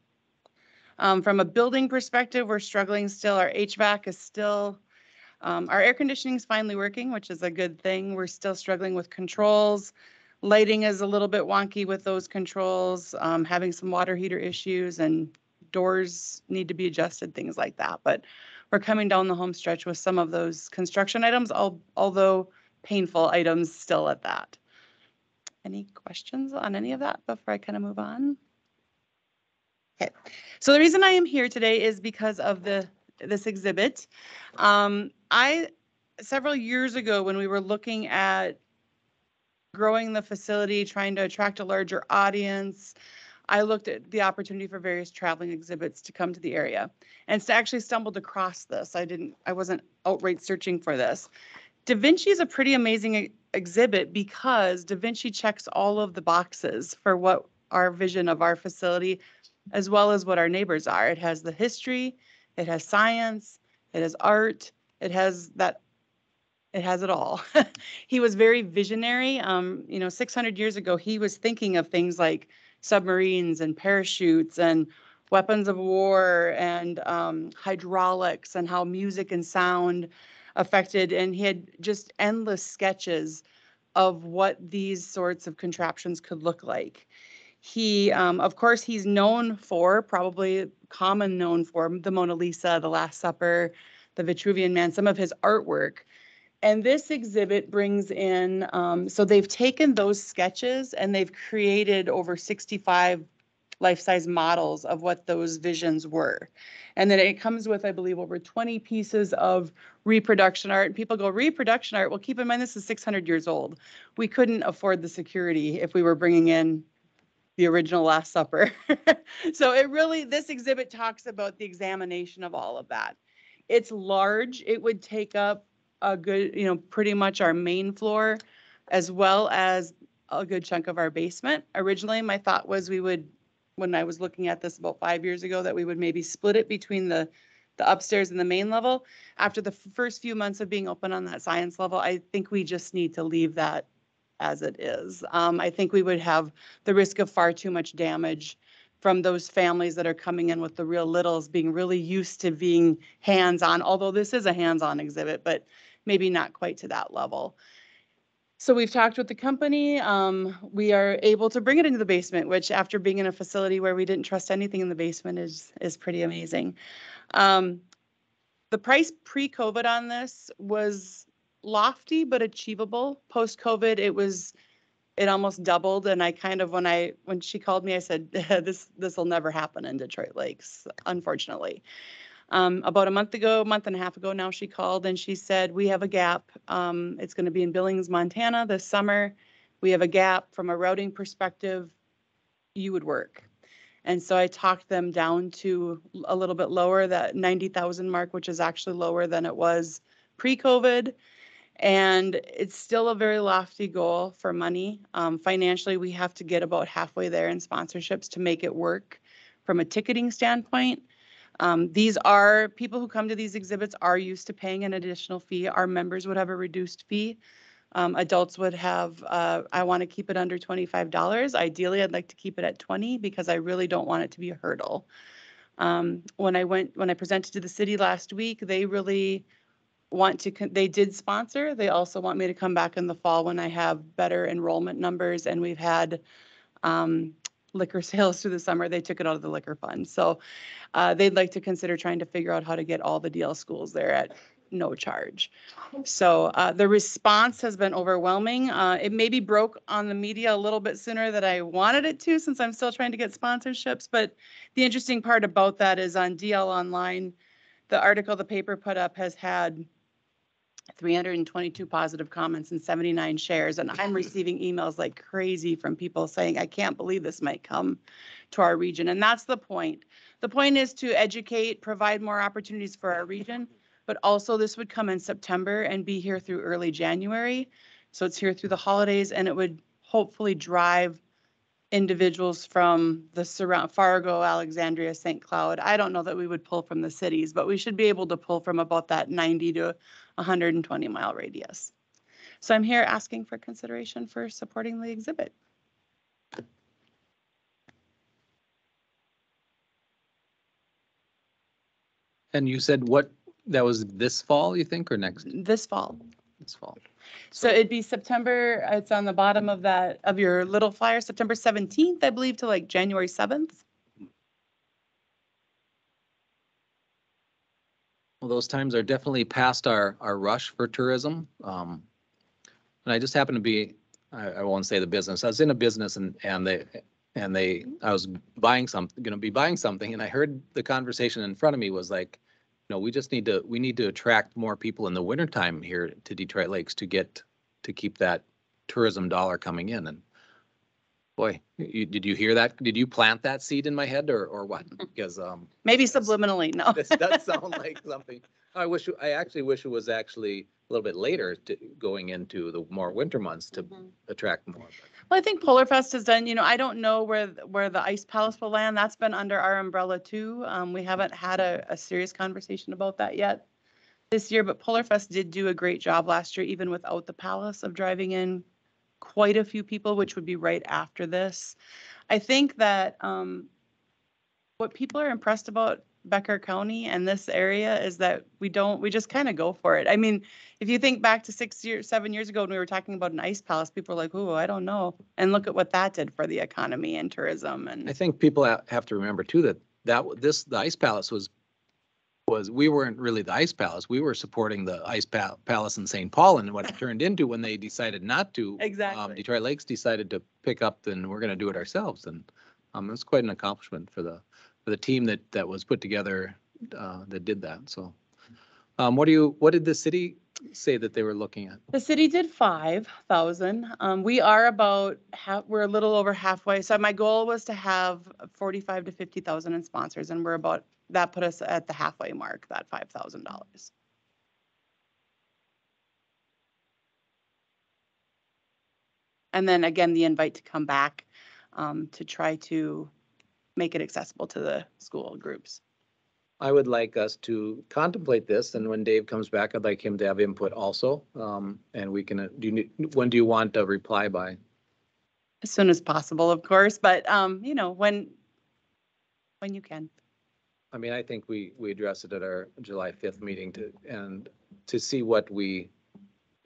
From a building perspective, we're struggling still. Our HVAC is still, our air conditioning is finally working, which is a good thing. We're still struggling with controls. Lighting is a little bit wonky with those controls, having some water heater issues, and doors need to be adjusted, things like that. But we're coming down the home stretch with some of those construction items, although painful items still at that. Any questions on any of that before I kind of move on? Okay, so the reason I am here today is because of this exhibit. Several years ago, when we were looking at growing the facility, trying to attract a larger audience, I looked at the opportunity for various traveling exhibits to come to the area, and actually stumbled across this. I wasn't outright searching for this. Da Vinci is a pretty amazing exhibit because Da Vinci checks all of the boxes for what our vision of our facility, as well as what our neighbors are. It has the history, it has science, it has art, it has it all. He was very visionary. 600 years ago, he was thinking of things like submarines and parachutes and weapons of war and hydraulics and how music and sound affected. And he had just endless sketches of what these sorts of contraptions could look like. He, of course, he's known for, probably known for the Mona Lisa, the Last Supper, the Vitruvian Man, some of his artwork. And this exhibit brings in, so they've taken those sketches and they've created over 65 life-size models of what those visions were. And then it comes with, I believe, over 20 pieces of reproduction art. And people go, reproduction art? Well, keep in mind, this is 600 years old. We couldn't afford the security if we were bringing in the original Last Supper. So it really, this exhibit talks about the examination of all of that. It's large. It would take up a good, pretty much our main floor, as well as a good chunk of our basement. Originally, my thought was we would, when I was looking at this about 5 years ago, that we would maybe split it between the upstairs and the main level. After the first few months of being open on that science level, I think we just need to leave that as it is. I think we would have the risk of far too much damage from those families that are coming in with the real littles being really used to being hands-on, although this is a hands-on exhibit, but maybe not quite to that level. So we've talked with the company. We are able to bring it into the basement, which after being in a facility where we didn't trust anything in the basement is pretty amazing. The price pre-COVID on this was lofty but achievable. Post-COVID, it almost doubled. And I kind of, when she called me, I said, this will never happen in Detroit Lakes, unfortunately. About a month and a half ago now, she called and she said, we have a gap. It's going to be in Billings, Montana this summer. We have a gap from a routing perspective. You would work. And so I talked them down to a little bit lower, that 90,000 mark, which is actually lower than it was pre-COVID. And it's still a very lofty goal for money. Financially, we have to get about halfway there in sponsorships to make it work from a ticketing standpoint. These are people who come to these exhibits are used to paying an additional fee. Our members would have a reduced fee. Adults would have, I want to keep it under $25. Ideally, I'd like to keep it at 20 because I really don't want it to be a hurdle. When I presented to the city last week, they really they did sponsor. They also want me to come back in the fall when I have better enrollment numbers and we've had liquor sales through the summer. They took it out of the liquor fund. So they'd like to consider trying to figure out how to get all the DL schools there at no charge. So the response has been overwhelming. It maybe broke on the media a little bit sooner than I wanted it to, since I'm still trying to get sponsorships. But the interesting part about that is on DL Online, the article the paper put up has had 322 positive comments and 79 shares. And I'm receiving emails like crazy from people saying, I can't believe this might come to our region. And that's the point. The point is to educate, provide more opportunities for our region, but also this would come in September and be here through early January. So it's here through the holidays, and it would hopefully drive individuals from the surround Fargo, Alexandria, St. Cloud. I don't know that we would pull from the cities, but we should be able to pull from about that 90 to 120 mile radius. So I'm here asking for consideration for supporting the exhibit. And you said that was this fall, you think, or next? This fall. This fall. So it'd be September, it's on the bottom of your little flyer, September 17th, I believe, to like January 7th. Well, those times are definitely past our rush for tourism. And I just happened to be, I won't say the business, I was in a business and I was going to be buying something, and I heard the conversation in front of me was like, we need to attract more people in the wintertime here to Detroit Lakes to keep that tourism dollar coming in. And boy, did you hear that? Did you plant that seed in my head or what? Because maybe subliminally, no. This does sound like something. I actually wish it was actually a little bit later going into the more winter months to attract more. Well, I think Polar Fest has done, I don't know where the Ice Palace will land. That's been under our umbrella too. We haven't had a serious conversation about that yet this year, but Polar Fest did do a great job last year, even without the palace, of driving in quite a few people, which would be right after this. I think that what people are impressed about Becker County and this area is that we just kind of go for it. I mean, if you think back to 7 years ago when we were talking about an ice palace, people were like, oh, I don't know. And look at what that did for the economy and tourism. And I think people have to remember too that the ice palace was was we weren't really the Ice Palace. We were supporting the Palace in St. Paul, and what it turned into when they decided not to. Exactly. Detroit Lakes decided to pick up, then we're going to do it ourselves. And it's quite an accomplishment for the team that was put together that did that. So what did the city say that they were looking at? The city did 5,000. We are about we're a little over halfway. So my goal was to have 45 to 50,000 in sponsors, and that put us at the halfway mark, that $5,000. And then again, the invite to come back to try to make it accessible to the school groups. I would like us to contemplate this, and when Dave comes back, I'd like him to have input also. And we can, when do you want a reply by? As soon as possible, of course, but you know, when you can. I mean, I think we address it at our July 5th meeting to see what I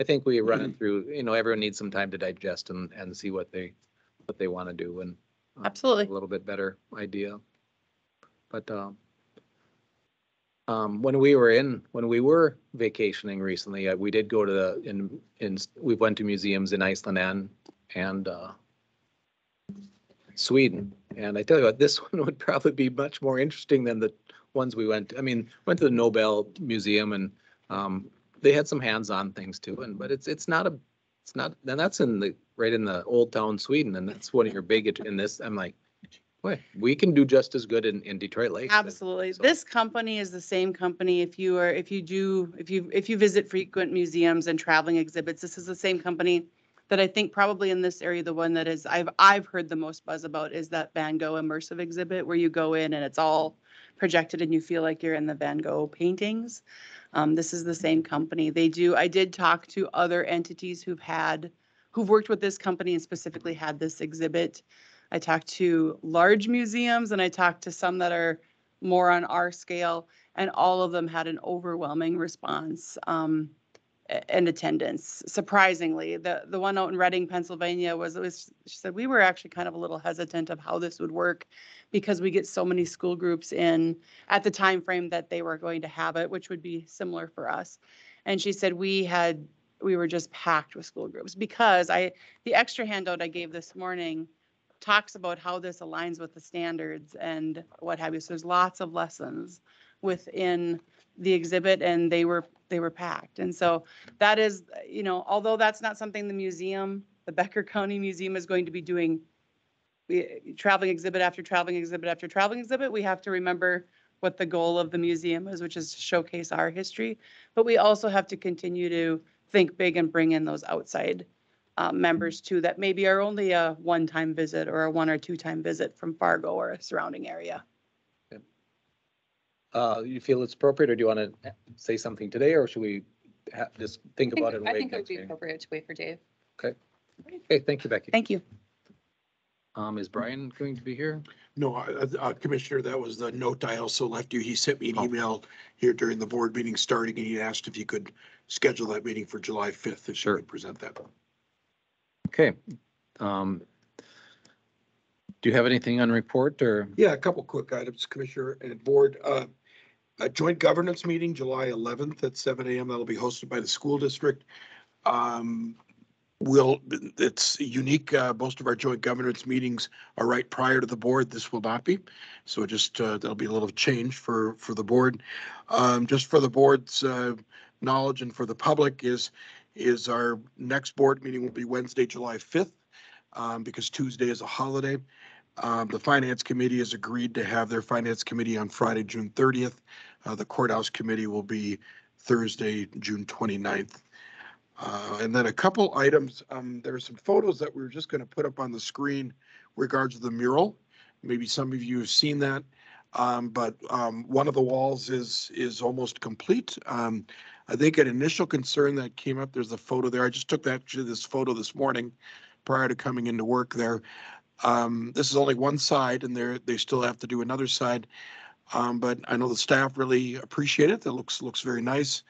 think we run it through, everyone needs some time to digest and see what they want to do, and Absolutely. a little bit better idea. But when we were vacationing recently, we did go to we went to museums in Iceland and Sweden. And I tell you what, this one would probably be much more interesting than the ones we went to. I mean, went to the Nobel Museum, and they had some hands-on things too. But it's not, and that's right in the old town Sweden, and that's one of your big in this. I'm like, boy, we can do just as good in Detroit Lakes. Absolutely. So- This company is the same company. If you visit frequent museums and traveling exhibits, this is the same company that I think probably in this area, the one that is I've heard the most buzz about is that Van Gogh immersive exhibit where you go in and it's all projected and you feel like you're in the Van Gogh paintings. This is the same company. I did talk to other entities who've worked with this company and specifically had this exhibit. I talked to large museums and I talked to some that are more on our scale, and all of them had an overwhelming response and attendance. Surprisingly, the one out in Reading, Pennsylvania she said, we were actually kind of a little hesitant of how this would work because we get so many school groups in at the time frame that they were going to have it, which would be similar for us. And she said, we were just packed with school groups because the extra handout I gave this morning talks about how this aligns with the standards and what have you. So there's lots of lessons within the exhibit, and they were packed. And so that is, although that's not something the Becker County Museum is going to be doing traveling exhibit after traveling exhibit after traveling exhibit, we have to remember what the goal of the museum is, which is to showcase our history. But we also have to continue to think big and bring in those outside members too, that maybe are only a one-time visit or a 1 or 2-time visit from Fargo or a surrounding area. You feel it's appropriate, or do you want to say something today, or should we just think about it? And I wait think it would next be meeting? appropriate to wait for Dave. Okay, thank you, Becky. Thank you. Is Brian going to be here? No, Commissioner, that was the note I also left you. He sent me an email here during the board meeting starting, and he asked if you could schedule that meeting for July 5th, if Sure. you could present that. Okay. Do you have anything on report or? Yeah, a couple quick items, Commissioner and Board. A joint governance meeting, July 11th at 7 a.m. That'll be hosted by the school district. It's unique. Most of our joint governance meetings are right prior to the board. This will not be. So just, there'll be a little change for the board. Just for the board's knowledge and for the public is our next board meeting will be Wednesday, July 5th, because Tuesday is a holiday. The finance committee has agreed to have their finance committee on Friday, June 30th. The courthouse committee will be Thursday, June 29th. And then a couple items. There are some photos that we were just going to put up on the screen regards to the mural. Maybe some of you have seen that. But one of the walls is almost complete. I think an initial concern that came up, there's a photo there. I just took this photo this morning prior to coming into work there. This is only one side, and they still have to do another side. But I know the staff really appreciate it. That looks very nice.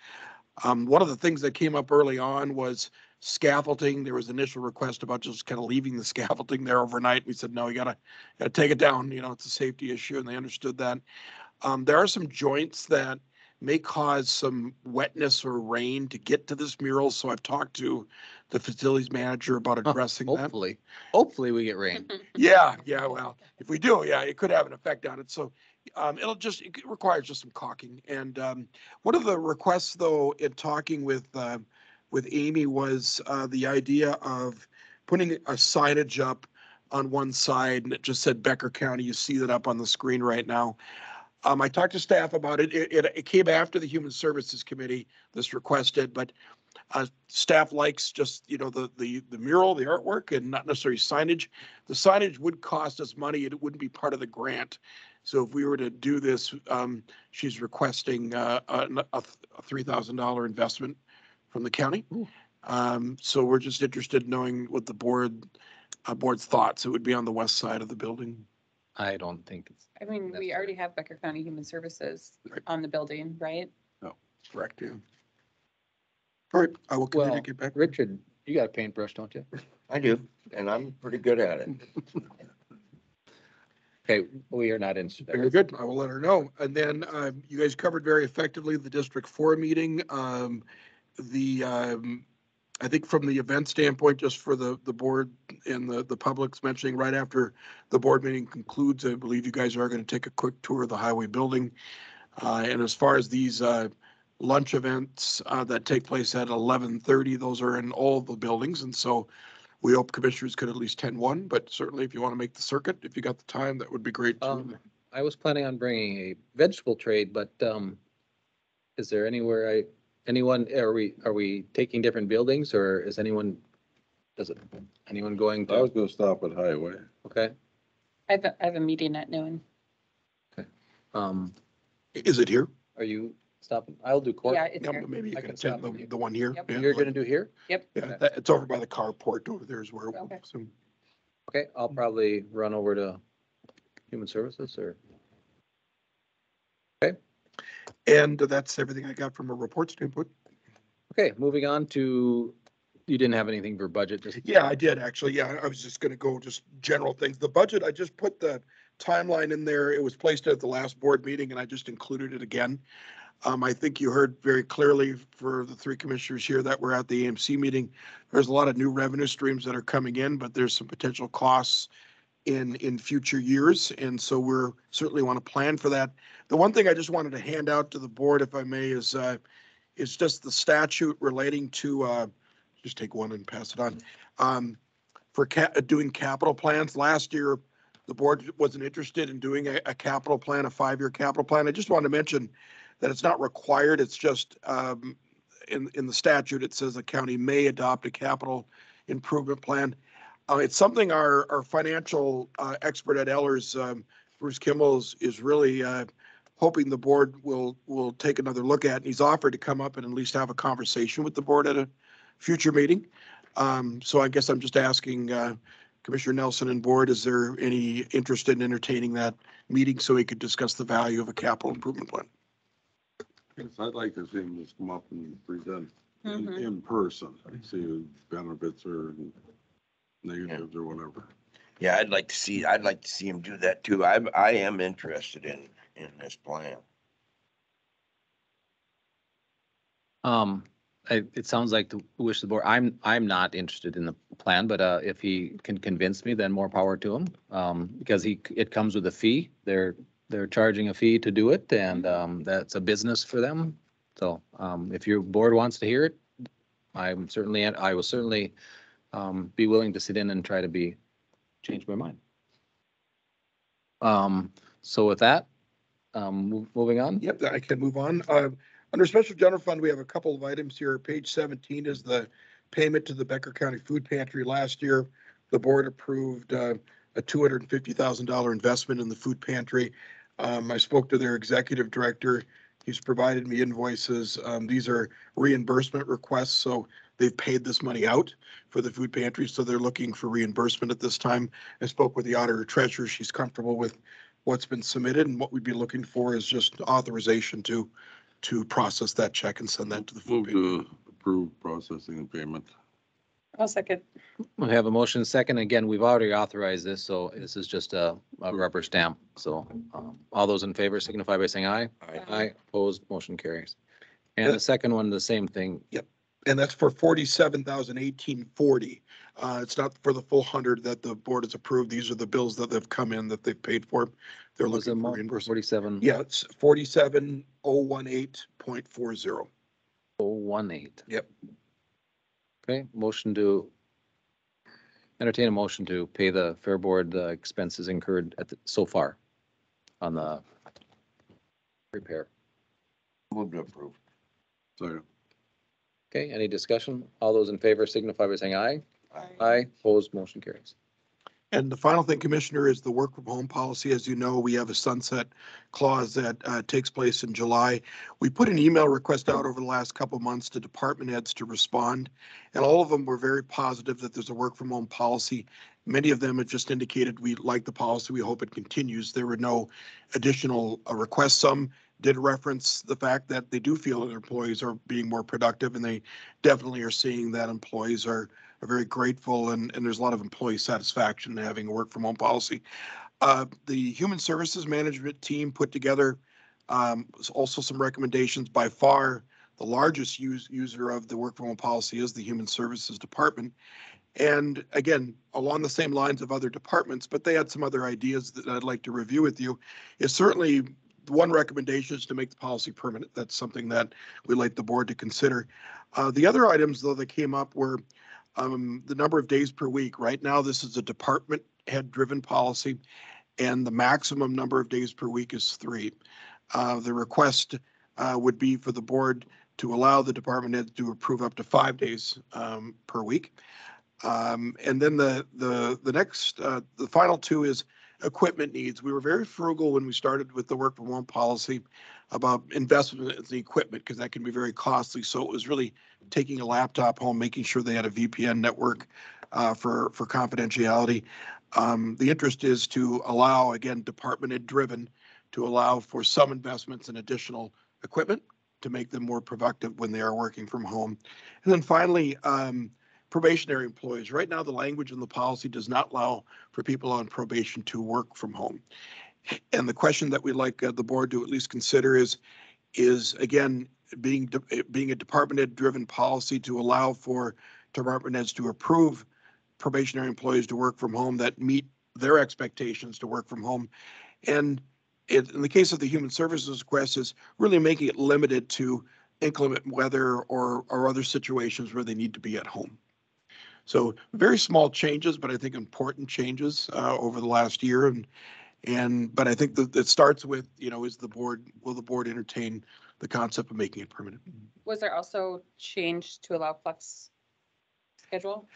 One of the things that came up early on was scaffolding. There was initial request about just kind of leaving the scaffolding there overnight. We said, no, you gotta take it down. It's a safety issue, and they understood that. There are some joints that may cause some wetness or rain to get to this mural. So I've talked to the facilities manager about addressing that. Hopefully we get rain. Yeah, well, if we do, yeah, it could have an effect on it. So it requires just some caulking. And one of the requests though, in talking with Amy was the idea of putting a signage up on one side and it just said Becker County. You see that up on the screen right now. I talked to staff about it. It came after the Human Services Committee, this requested, but staff likes just, the mural, the artwork, and not necessarily signage. The signage would cost us money and it wouldn't be part of the grant. So if we were to do this, she's requesting a $3,000 investment from the county. So we're just interested in knowing what the board's thoughts. It would be on the west side of the building. I don't think it's. I mean, we already have Becker County Human Services on the building, right? Correct, yeah. All right, I will continue Well, to get back. Richard, you got a paintbrush, don't you? I do, and I'm pretty good at it. Okay, we are not interested. Very good. I will let her know. And then you guys covered very effectively the District 4 meeting. I think from the event standpoint, just for the board and the public's mentioning right after the board meeting concludes, I believe you guys are going to take a quick tour of the highway building. And as far as these lunch events that take place at 11:30, those are in all the buildings. And so we hope commissioners could at least attend one, but certainly if you want to make the circuit, if you got the time, that would be great too. I was planning on bringing a vegetable trade, but is there anywhere are we taking different buildings or is anyone going I was to? gonna stop at Highway. Okay. I have a meeting at noon. Is it here? Are you stopping? I'll do court. Yeah, it's Yeah, here. but maybe you I can can stop attend with you. the one here. Yep. Yeah, You're gonna do here? Yep. yeah, it's over by the carport over there is where. Okay. So Okay, I'll probably run over to Human Services or. And that's everything I got from a report standpoint. Okay, moving on to, you didn't have anything for budget, just. Yeah, I did actually. Yeah, I was just gonna go just general things. The budget, I just put the timeline in there. It was placed at the last board meeting and I just included it again. I think you heard very clearly for the three commissioners here that were at the AMC meeting. There's a lot of new revenue streams that are coming in, but there's some potential costs in future years. And so we're certainly want to plan for that. The one thing I just wanted to hand out to the board, if I may, is just the statute relating to, just take one and pass it on. For doing capital plans. Last year, the board wasn't interested in doing a capital plan, a 5-year capital plan. I just wanted to mention that it's not required. It's just in the statute, it says the county may adopt a capital improvement plan. It's something our financial expert at Ellers, Bruce Kimmel, is really hoping the board will take another look at. And he's offered to come up and at least have a conversation with the board at a future meeting. So I guess I'm just asking Commissioner Nelson and board, is there any interest in entertaining that meeting so we could discuss the value of a capital improvement plan? Yes, I'd like to see him just come up and present Mhm. in person, see the benefits or negatives or whatever. Yeah, I'd like to see him do that too. I am interested in this plan. It sounds like the wish of the board. I'm not interested in the plan, but if he can convince me, then more power to him. Because it comes with a fee. They're charging a fee to do it, and that's a business for them. So if your board wants to hear it, I will certainly be willing to sit in and try to change my mind. So with that, moving on. Yep, I can move on. Under Special General Fund, we have a couple of items here. Page 17 is the payment to the Becker County Food Pantry. Last year, the board approved a $250,000 investment in the food pantry. I spoke to their executive director. He's provided me invoices. These are reimbursement requests, so they've paid this money out for the food pantry, so they're looking for reimbursement at this time. I spoke with the auditor treasurer. She's comfortable with what's been submitted, and what we'd be looking for is just authorization to process that check and send that to the food Move pantry. to approve processing and payment. I'll second. We have a motion second. Again, we've already authorized this, so this is just a rubber stamp. So all those in favor signify by saying aye. Aye, opposed, motion carries. And the second one, the same thing. And that's for 47,018.40. It's not for the full 100 that the board has approved. These are the bills that have come in that they've paid for. They're Was the looking for amount reimbursement. 47,018? Yeah, it's 47,018.40. Yep. Okay, motion to entertain a motion to pay the Fair Board expenses incurred so far on the repair. Move to approve. Second. Okay, any discussion? All those in favor signify by saying aye. Aye, opposed, motion carries. And the final thing, Commissioner, is the work from home policy. As you know, we have a sunset clause that takes place in July. We put an email request out over the last couple of months to department heads to respond, and all of them were very positive that there's a work from home policy. Many of them have just indicated we like the policy. We hope it continues. There were no additional requests. Some did reference the fact that they do feel that their employees are being more productive, and they definitely are seeing that employees are very grateful, and there's a lot of employee satisfaction in having a work from home policy. The Human Services Management team put together also some recommendations. By far, the largest user of the work from home policy is the Human Services Department. And again, along the same lines of other departments, but they had some other ideas that I'd like to review with you. Is certainly one recommendation is to make the policy permanent. That's something that we'd like the board to consider. The other items, though, that came up were the number of days per week. Right now, this is a department head driven policy, and the maximum number of days per week is 3. The request would be for the board to allow the department head to approve up to 5 days per week. And then the next, the final two is equipment needs. We were very frugal when we started with the work from home policy about investment in the equipment, because that can be very costly. So it was really taking a laptop home, making sure they had a VPN network for confidentiality. The interest is to allow, again, department head driven, to allow for some investments in additional equipment to make them more productive when they are working from home. And then finally, probationary employees. Right now, the language in the policy does not allow for people on probation to work from home. And the question that we'd like the board to at least consider is again, being a department head driven policy to allow for department heads to approve probationary employees to work from home that meet their expectations to work from home. And in the case of the human services request, is really making it limited to inclement weather or other situations where they need to be at home. So very small changes, but I think important changes over the last year. But I think that it starts with, will the board entertain the concept of making it permanent? Was there also change to allow flex schedule?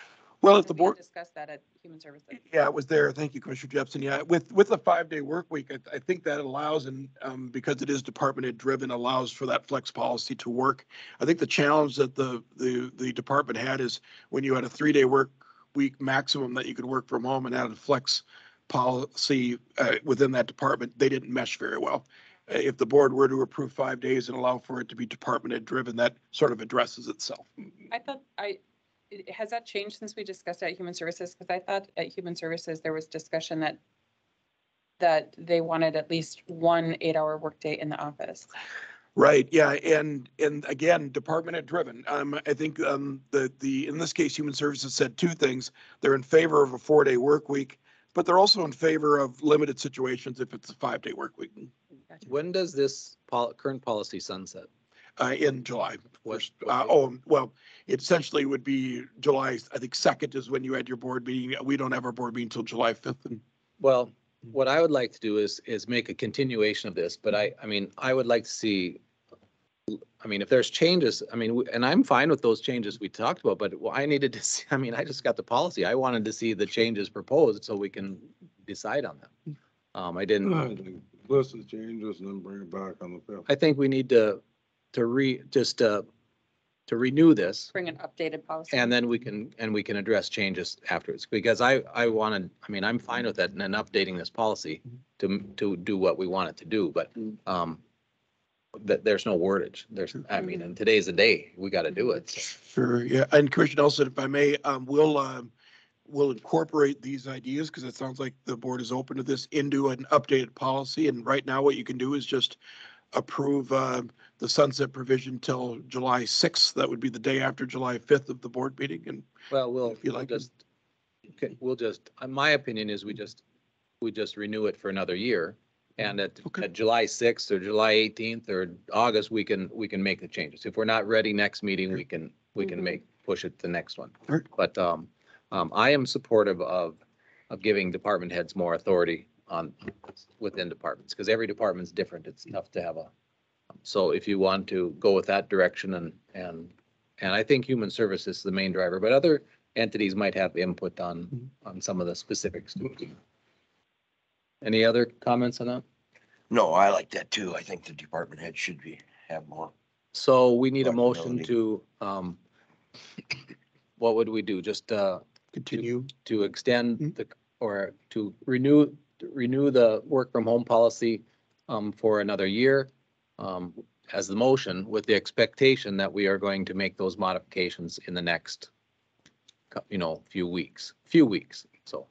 Well, if the We board, discussed that at Human Services. yeah, it was there. Thank you, Commissioner Jepson. Yeah, with a 5-day work week, I think that allows, and because it is department head driven, allows for that flex policy to work. I think the challenge that the department had is when you had a 3-day work week maximum that you could work from home and had a flex policy within that department, they didn't mesh very well. If the board were to approve 5 days and allow for it to be department head driven, that sort of addresses itself. Has that changed since we discussed it at Human Services? Because I thought at Human Services, there was discussion that they wanted at least 1 8-hour workday in the office. Right, yeah, and again, department head driven. I think in this case, Human Services said 2 things. They're in favor of a 4-day work week, but they're also in favor of limited situations if it's a 5-day work week. Gotcha. When does this current policy sunset? In July What- 1st. Well, it essentially would be July, I think 2nd is when you had your board meeting. We don't have our board meeting until July 5th. And Well, what I would like to do is make a continuation of this, but I mean, I would like to see, if there's changes, and I'm fine with those changes we talked about, but I needed to see, I just got the policy. I wanted to see the changes proposed so we can decide on them. I didn't, Listen to changes and then bring it back on the 5th. I think we need to renew this. Bring an updated policy. And then we can address changes afterwards, because I'm fine with that and then updating this policy to do what we want it to do, but, that there's no wordage. There's, I mean, and today's the day, we got to do it. So. Sure, yeah. And Commissioner Nelson, if I may, we'll incorporate these ideas because it sounds like the board is open to this into an updated policy. And right now what you can do is just approve the sunset provision till July 6th. That would be the day after July 5th of the board meeting. And Well, we'll, If you like it. we'll just, my opinion is we just renew it for another year. And Okay. at July 6th or July 18th or August, we can make the changes. If we're not ready next meeting, we can push it to the next one. Alright. But, I am supportive of giving department heads more authority within departments, because every department's different. It's tough to have so if you want to go with that direction and I think human services is the main driver, but other entities might have input on some of the specifics too. Any other comments on that? No, I like that too. I think the department head should have more. So we need a motion Flexibility. to, what would we do? Just, continue. to extend or to renew the work from home policy, for another year, as the motion, with the expectation that we are going to make those modifications in the next, few weeks. So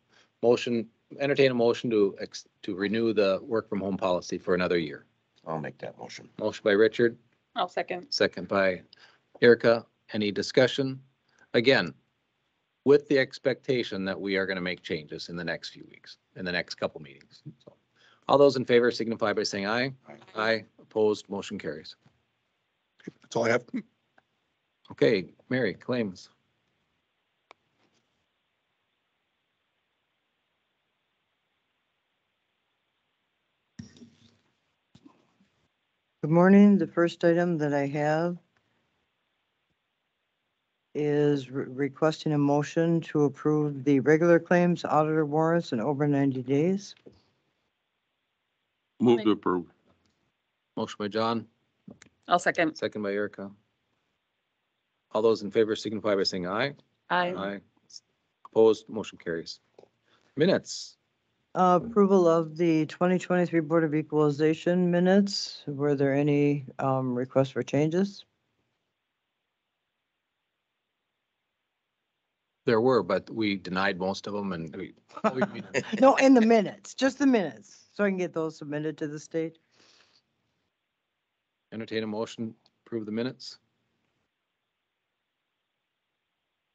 entertain a motion to renew the work from home policy for another year. I'll make that motion. Motion by Richard, I'll second. second by Erica. Any discussion? Again, with the expectation that we are going to make changes in the next few weeks, in the next couple meetings. So, all those in favor signify by saying aye. Aye. Opposed, motion carries. That's all I have. Okay, Mary, claims. Good morning. The first item that I have is requesting a motion to approve the regular claims, auditor warrants, and over 90 days. Move to approve. Motion by John, I'll second. second by Erica. All those in favor signify by saying aye. Aye. Opposed, motion carries. Minutes. Approval of the 2023 Board of Equalization minutes. Were there any requests for changes? There were, but we denied most of them and we No, in the minutes, just the minutes, so I can get those submitted to the state. entertain a motion, approve the minutes.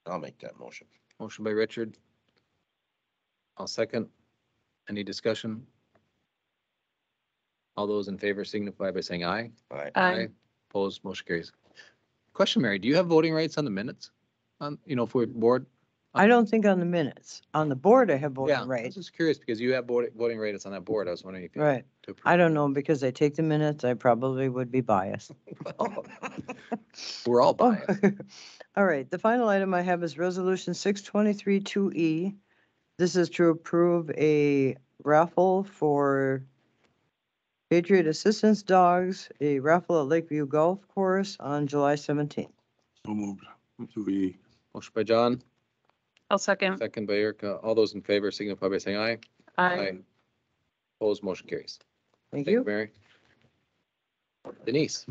I'll make that motion. Motion by Richard. I'll second. Any discussion? All those in favor signify by saying aye. Aye. Opposed, motion carries. Question, Mary, do you have voting rights on the minutes? If we're board? I don't think on the minutes. On the board, I have Yeah, voting I was rights. just curious because you have voting rights on that board. I was wondering if. Right. I don't know, because I take the minutes, I probably would be biased. We're all biased. All right, the final item I have is Resolution 623-2E. This is to approve a raffle for Patriot Assistance Dogs, a raffle at Lakeview Golf Course on July 17th. So moved. To E. Motion by John, I'll second. second by Erica. All those in favor signify by saying aye. Aye. Opposed, motion carries. Thank Thank you, you. Mary. Denise.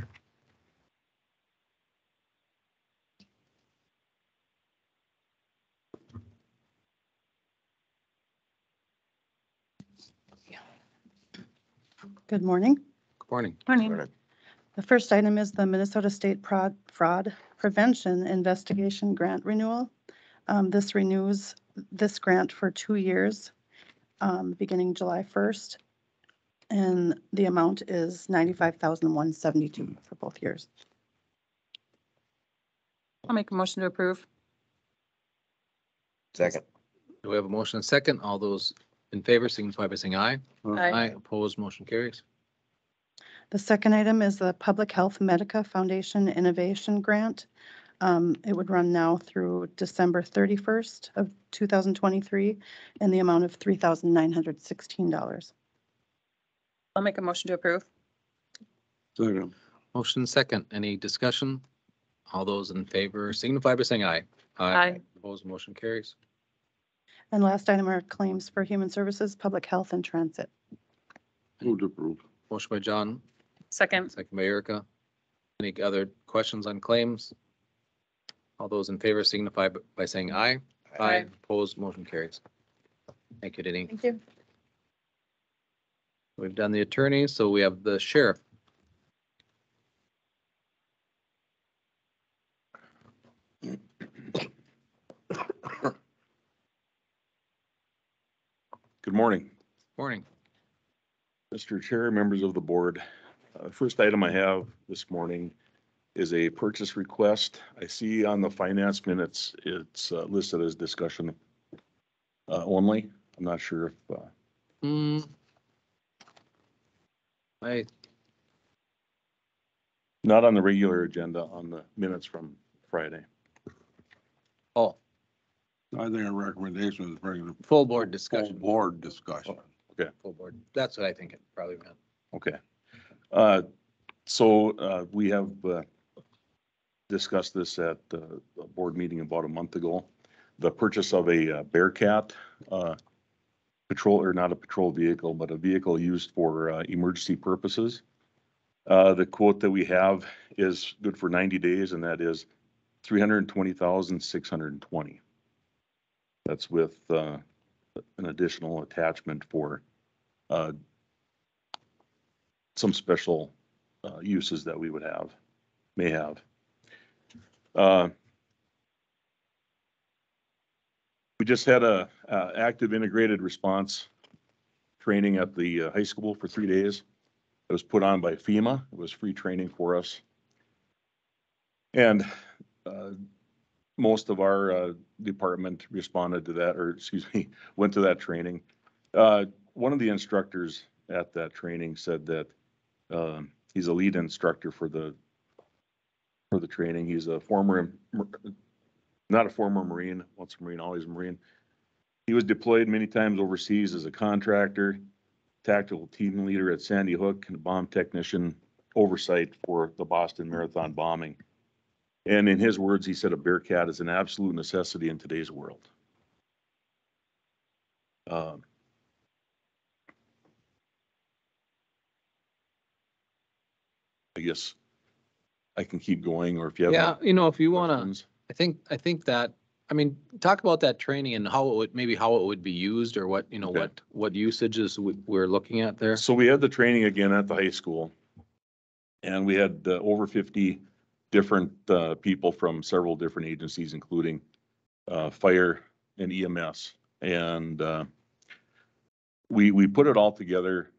Good morning. Good morning. Morning. The first item is the Minnesota State Fraud Prevention Investigation Grant Renewal. This renews this grant for 2 years, beginning July 1st. And the amount is $95,172 for both years. I'll make a motion to approve. Second. Do we have a motion and second? All those in favor signify by saying aye. Aye. Opposed, motion carries. The second item is the Public Health Medica Foundation Innovation Grant. It would run now through December 31st of 2023, and the amount of $3,916. I'll make a motion to approve. Second. Motion second. Any discussion? All those in favor signify by saying aye. Aye. Opposed, motion carries. And last item are claims for human services, public health, and transit. Move to approve. Motion by John, Second. Second by Erica. Any other questions on claims? All those in favor signify by saying aye. Aye. Opposed, motion carries. Thank you, Denny. Thank you. We've done the attorney, so we have the sheriff. Good morning, Morning. Mr. Chair, members of the board. First item I have this morning is a purchase request. I see on the finance minutes, it's listed as discussion only. I'm not sure if, not on the regular agenda, on the minutes from Friday. Oh, I think our recommendation is bring the full board full discussion. board discussion. Full board. That's what I think it probably meant. Okay. So we have discussed this at the board meeting about a month ago. The purchase of a Bearcat patrol, or not a patrol vehicle, but a vehicle used for emergency purposes. The quote that we have is good for 90 days, and that is $320,620. That's with an additional attachment for some special uses that we would have, may have. We just had a active integrated response training at the high school for 3 days. It was put on by FEMA. It was free training for us. And most of our department responded to that, or excuse me, went to that training. One of the instructors at that training said that he's a lead instructor for the training. He's a former, not a former Marine, once a Marine, always a Marine. He was deployed many times overseas as a contractor, tactical team leader at Sandy Hook, and a bomb technician oversight for the Boston Marathon bombing. And in his words, he said a Bearcat is an absolute necessity in today's world. I guess I can keep going, or if you have. Yeah, any if you want to, questions. I think that, talk about that training and how it would, maybe how it would be used, or what, Okay. what usages we're looking at there. So we had the training again at the high school, and we had over 50 different people from several different agencies, including fire and EMS. And we put it all together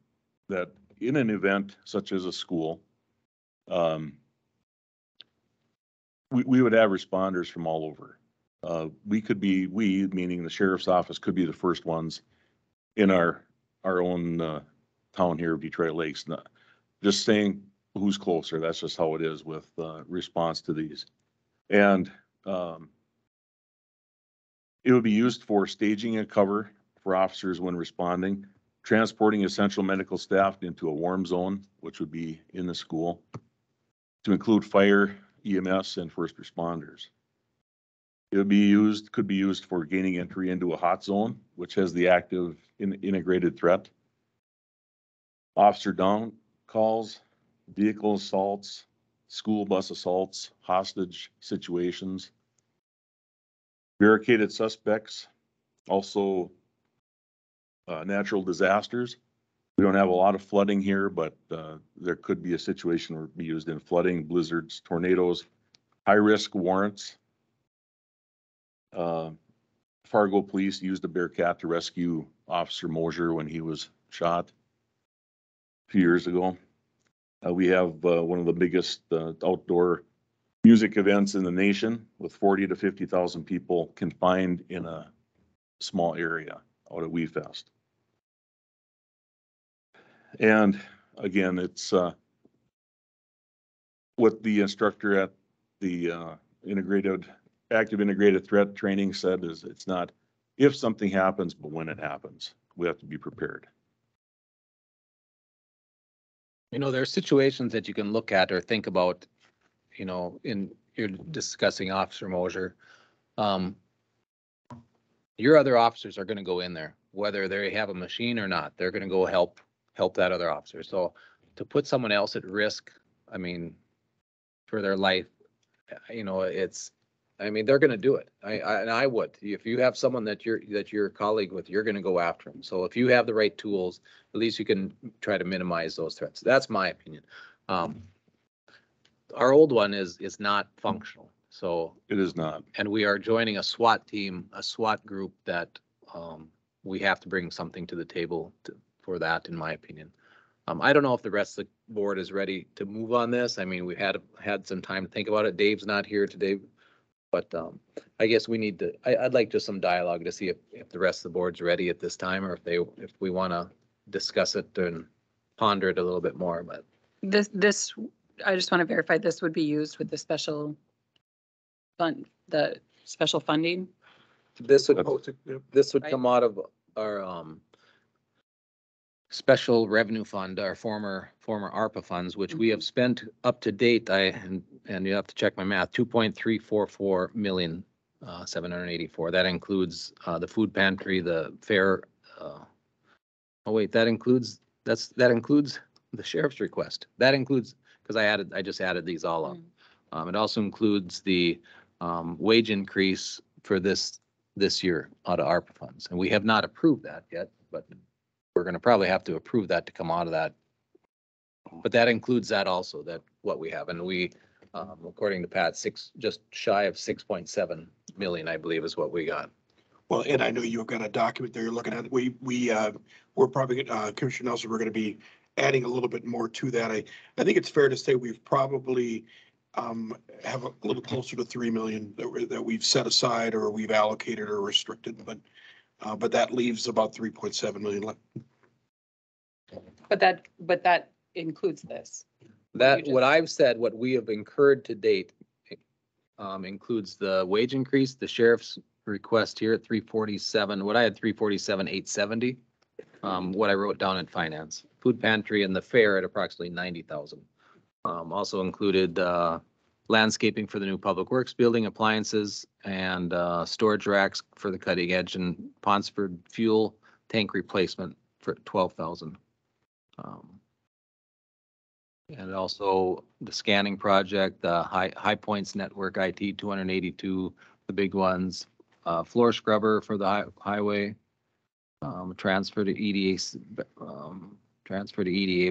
that in an event such as a school, we would have responders from all over. We, meaning the sheriff's office, could be the first ones in our own town here of Detroit Lakes. Not just saying who's closer. That's just how it is with response to these. And it would be used for staging a cover for officers when responding, transporting essential medical staff into a warm zone, which would be in the school, to include fire, EMS, and first responders. It would be used, could be used for gaining entry into a hot zone, which has the active integrated threat. Officer down calls, vehicle assaults, school bus assaults, hostage situations, barricaded suspects, also natural disasters. We don't have a lot of flooding here, but there could be a situation where it be used in flooding, blizzards, tornadoes, high-risk warrants. Fargo police used a Bearcat to rescue Officer Mosier when he was shot a few years ago. We have one of the biggest outdoor music events in the nation, with 40 to 50,000 people confined in a small area out at WeFest. And again, it's what the instructor at the active integrated threat training said is, it's not if something happens, but when it happens, we have to be prepared. There are situations that you can look at or think about, in you're discussing Officer Mosier. Your other officers are going to go in there, whether they have a machine or not. They're going to go help that other officer. So to put someone else at risk, I mean, for their life, I mean, they're gonna do it. And I would. If you have someone that you're a colleague with, you're gonna go after them. So if you have the right tools, at least you can try to minimize those threats. That's my opinion. Our old one is not functional. So, It is not. and we are joining a SWAT team, a SWAT group that we have to bring something to the table for that, in my opinion. I don't know if the rest of the board is ready to move on this. I mean, we had some time to think about it. Dave's not here today. But I guess we need to, I'd like just some dialogue to see if the rest of the board's ready at this time, or if we want to discuss it and ponder it a little bit more, but. This, I just want to verify, this would be used with the special funding. This would, Yep. this would Right. come out of our special revenue fund, our former ARPA funds, which we have spent up to date, and you have to check my math, 2.344 million, 784. That includes the food pantry, the fair. Oh wait, that includes the sheriff's request. That includes, because I just added these all up. It also includes the wage increase for this year out of ARPA funds, and we have not approved that yet, but we're going to probably have to approve that to come out of that. But that includes that also, that what we have, and we, according to Pat, just shy of 6.7 million, I believe, is what we got. Well, and I know you've got a document there you're looking at. We're probably, Commissioner Nelson, we're going to be adding a little bit more to that. I think it's fair to say we've probably have a little closer to 3 million that we've set aside or we've allocated or restricted, but that leaves about 3.7 million left. But that includes this. That, You what just- I've said, what we have incurred to date, includes the wage increase, the sheriff's request here at 347, what I had 347,870. What I wrote down in finance, food pantry and the fair at approximately 90,000. Also included, landscaping for the new public works building, appliances, and storage racks for the cutting edge, and Ponsford fuel tank replacement for 12,000. And also the scanning project, the High Points Network IT 282, the big ones, floor scrubber for the highway, transfer to EDA,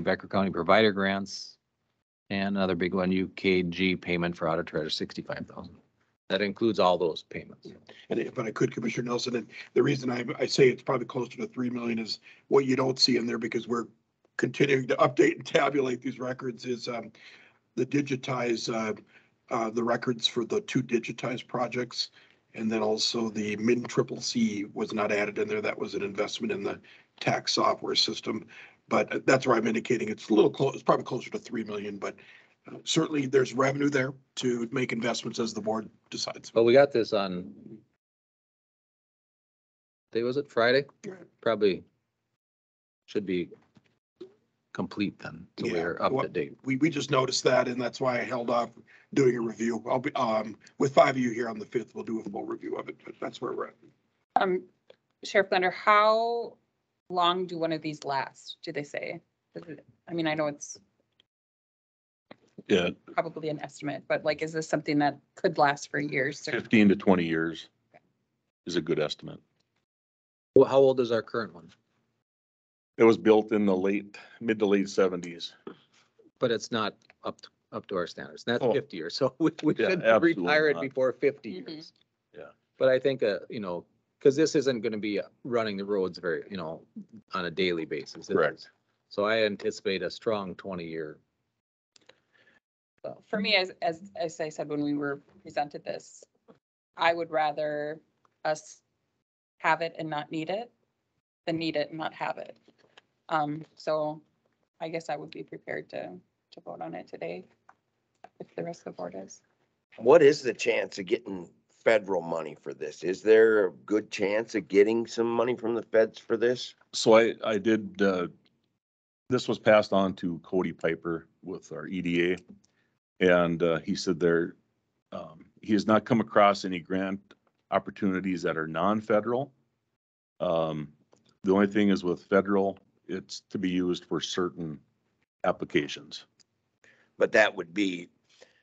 Becker County provider grants, and another big one, UKG payment for auto treasure, 65,000. That includes all those payments. And if I could, Commissioner Nelson, and the reason I say it's probably closer to 3 million is what you don't see in there, because we're continuing to update and tabulate these records, is the digitize, the records for the 2 digitized projects. And then also the Min CCC was not added in there. That was an investment in the tax software system. But that's where I'm indicating it's a little close, it's probably closer to 3 million, but certainly there's revenue there to make investments as the board decides. Well, we got this on, day was it, Friday? Probably should be complete then, so Yeah, we're up well, to date. We just noticed that, and that's why I held off doing a review. I'll be, with 5 of you here on the 5th, we'll do a full review of it, but that's where we're at. Sheriff Blender, how long do one of these last? Do they say? I mean, I know it's Yeah, probably an estimate, but like, is this something that could last for years? 15 to 20 years is a good estimate. Well, how old is our current one? It was built in the mid to late 70s. But it's not up to our standards. That's Oh. 50 years. So we Yeah, should absolutely retire it not. before 50 Mhm. years. Yeah. But I think, because this isn't going to be running the roads very, on a daily basis. It Correct. is. So I anticipate a strong 20-year. For me, as I said, when we were presented this, I would rather us have it and not need it than need it and not have it. So I guess I would be prepared to vote on it today if the rest of the board is. What is the chance of getting federal money for this? Is there a good chance of getting some money from the feds for this? So I did, this was passed on to Cody Piper with our EDA. And he said he has not come across any grant opportunities that are non-federal. The only thing is with federal, it's to be used for certain applications. But that would be,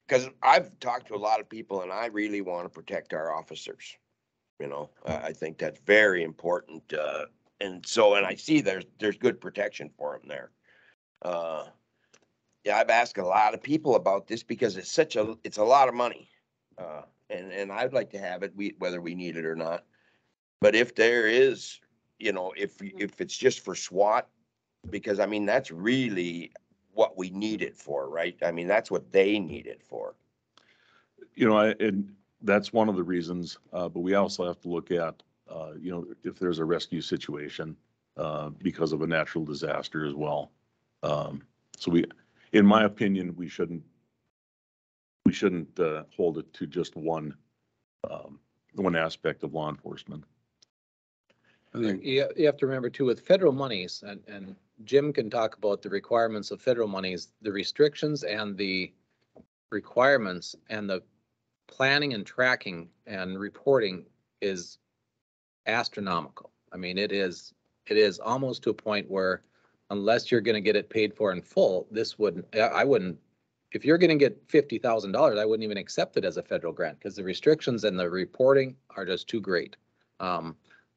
because I've talked to a lot of people and I really want to protect our officers. You know, I think that's very important. And I see there's good protection for them there. Yeah, I've asked a lot of people about this because it's a lot of money. And I'd like to have it, whether we need it or not. But if there is, you know, if it's just for SWAT, because I mean, that's really what we need it for, right? I mean, that's what they need it for. You know, and that's one of the reasons, but we also have to look at, you know, if there's a rescue situation, because of a natural disaster as well. So in my opinion, we shouldn't hold it to just one aspect of law enforcement. I think You have to remember too, with federal monies, and Jim can talk about the requirements of federal monies, the restrictions and the requirements and the planning and tracking and reporting is astronomical. I mean, it is almost to a point where unless you're gonna get it paid for in full, I wouldn't, if you're gonna get $50,000, I wouldn't even accept it as a federal grant because the restrictions and the reporting are just too great.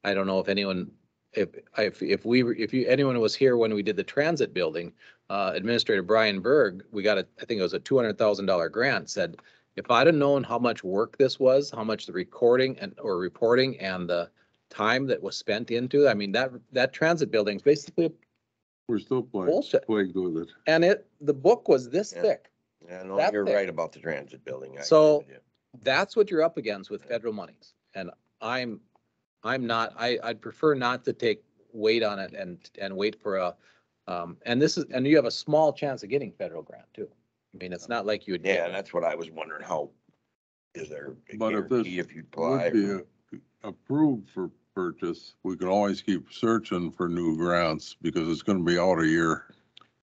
I don't know if anyone, anyone was here when we did the transit building, Administrator Brian Berg, we got I think it was a $200,000 grant, said, if I'd have known how much work this was, how much the recording or reporting and the time that was spent into, I mean, that transit building is basically, we're still Bullshit. plagued with it. and the book was this Yeah. thick. Yeah, no, That you're thing. right about the transit building. I agree So- with you. That's what you're up against with federal monies. And I'm not, I'd prefer not to take weight on it and wait for and you have a small chance of getting federal grant too. I mean, it's not like you would. Yeah, that's what I was wondering, how, is there a But if this guarantee if you apply? would be approved for purchase, we can always keep searching for new grants because it's gonna be out a year,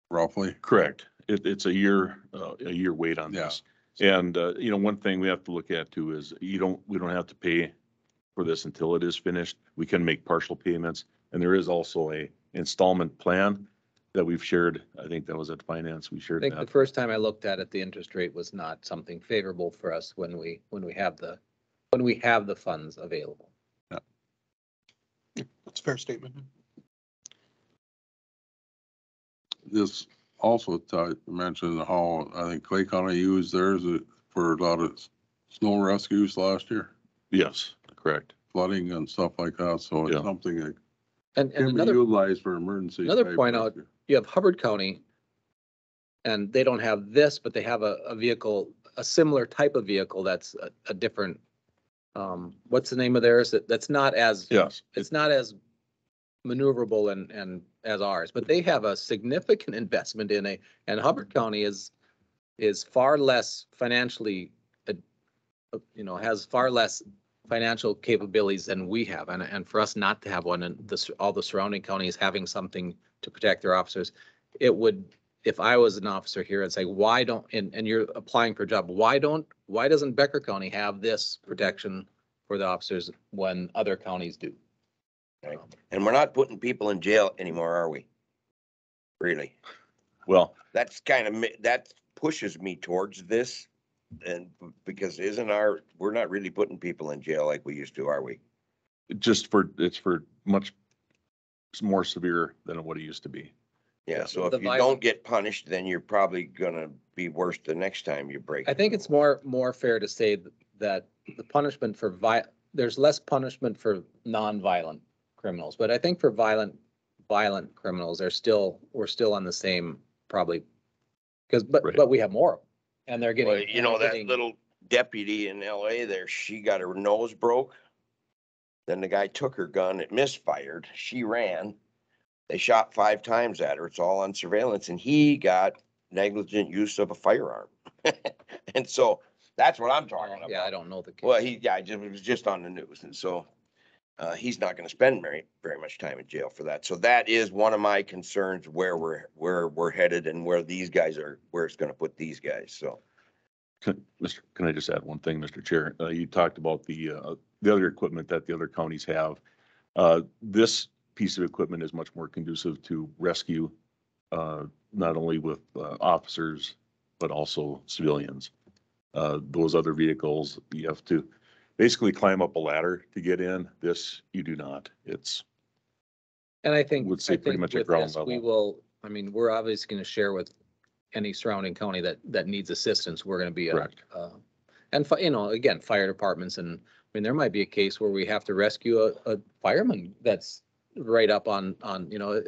roughly. Correct. It's a year wait on Yeah. this. And, you know, one thing we have to look at too is we don't have to pay for this until it is finished. We can make partial payments. And there is also a installment plan that we've shared. I think that was at finance. We I shared think the that. first time I looked at it, the interest rate was not something favorable for us when we have the funds available. That's a fair statement. This also mentioned how I think Clay County used theirs for a lot of snow rescues last year, Yes, correct. flooding and stuff like that. So it's Yeah. something that And can be another utilized for emergency. another type point out, rescue. you have Hubbard County, and they don't have this, but they have a vehicle, a similar type of vehicle that's a different, what's the name of theirs? That's not as, Yes. it's not as maneuverable and as ours, but they have a significant investment in and Hubbard County is far less financially, has far less financial capabilities than we have. And for us not to have one and all the surrounding counties having something to protect their officers, it would, if I was an officer here, I'd say, why don't, and you're applying for a job, why doesn't Becker County have this protection for the officers when other counties do? Right. And we're not putting people in jail anymore, are we? Really? Well, That's that pushes me towards this. And because we're not really putting people in jail like we used to, are we? it's for much more severe than what it used to be. Yeah, so The if you violent- don't get punished, then you're probably gonna be worse the next time you break. I think it's more fair to say that the punishment for there's less punishment for non-violent criminals, but I think for violent criminals, we're still on the same probably, Right. but we have more of them, and they're Well, getting. you know, that getting- little deputy in LA there, she got her nose broke. Then the guy took her gun, it misfired, she ran. They shot 5 times at her, it's all on surveillance, and he got negligent use of a firearm. And so, that's what I'm talking about. Yeah, I don't know the case. Well, it was just on the news, and so, he's not gonna spend very much time in jail for that. So that is one of my concerns where we're headed and where these guys are, where it's gonna put these guys, so. Can I just add one thing, Mr. Chair? You talked about the other equipment that the other counties have. This piece of equipment is much more conducive to rescue not only with officers, but also civilians. Those other vehicles, you have to basically climb up a ladder to get in. This, you do not. It's, And I think. Would say I pretty think much at with ground this, We level. will, I mean, we're obviously going to share with any surrounding county that needs assistance. We're going to be Correct. and again, fire departments, and I mean, there might be a case where we have to rescue a fireman that's right up on,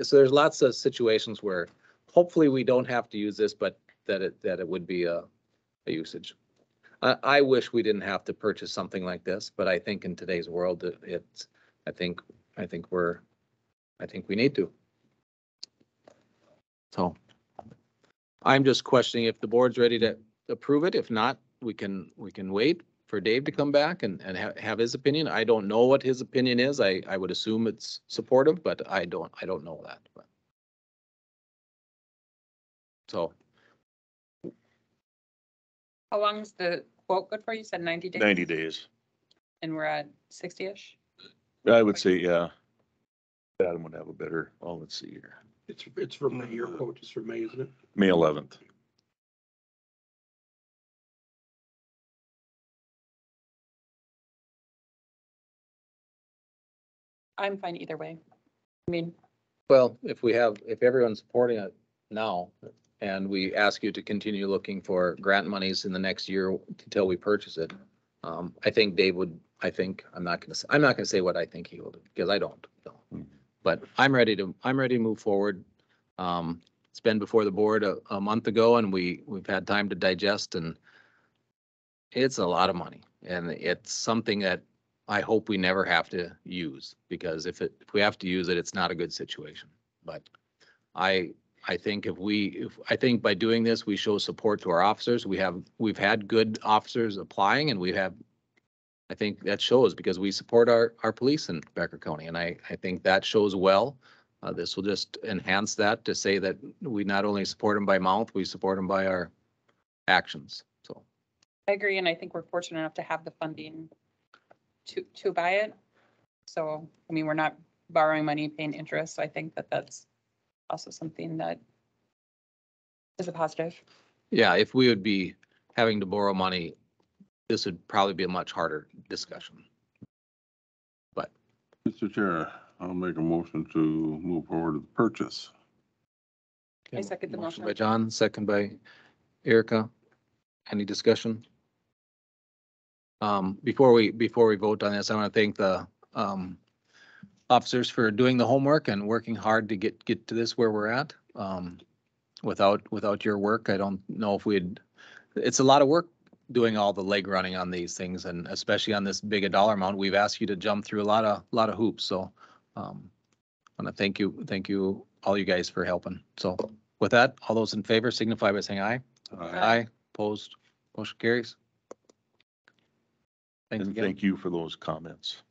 so there's lots of situations where hopefully we don't have to use this, but that it would be a usage. I wish we didn't have to purchase something like this, but I think in today's world, I think we need to. So I'm just questioning if the board's ready to approve it. If not, we can wait for Dave to come back and have his opinion. I don't know what his opinion is. I would assume it's supportive, but I don't know that. But so How long is the quote good for? You said 90 days? 90 days. And we're at 60-ish? I would say, yeah. Adam would have a better, well, let's see here. It's from the year quote, it's from May, isn't it? May 11th. I'm fine either way. I mean, well, if everyone's supporting it now, and we ask you to continue looking for grant monies in the next year until we purchase it, I think Dave would. I'm not gonna say what I think he will do because I don't know. Mhm. But I'm ready to move forward. It's been before the board a month ago, and we've had time to digest, and it's a lot of money, and it's something that I hope we never have to use, because if we have to use it, it's not a good situation. But I think I think by doing this, we show support to our officers. We've had good officers applying, and I think that shows because we support our police in Becker County, and I think that shows well. This will just enhance that to say that we not only support them by mouth, we support them by our actions. So. I agree, and I think we're fortunate enough to have the funding to buy it. So, I mean, we're not borrowing money, paying interest. So I think that that's also something that is a positive. Yeah, if we would be having to borrow money, this would probably be a much harder discussion. But Mr. Chair, I'll make a motion to move forward with the purchase. I second the motion. By John, second by Erica. Any discussion? Before we vote on this, I want to thank the officers for doing the homework and working hard to get to this where we're at. Without your work, I don't know if it's a lot of work doing all the leg running on these things, and especially on this big a dollar amount. We've asked you to jump through a lot of hoops. So I want to thank you all you guys for helping. So with that, all those in favor signify by saying aye. Aye. Opposed, motion carries. Thanks And again. thank you for those comments.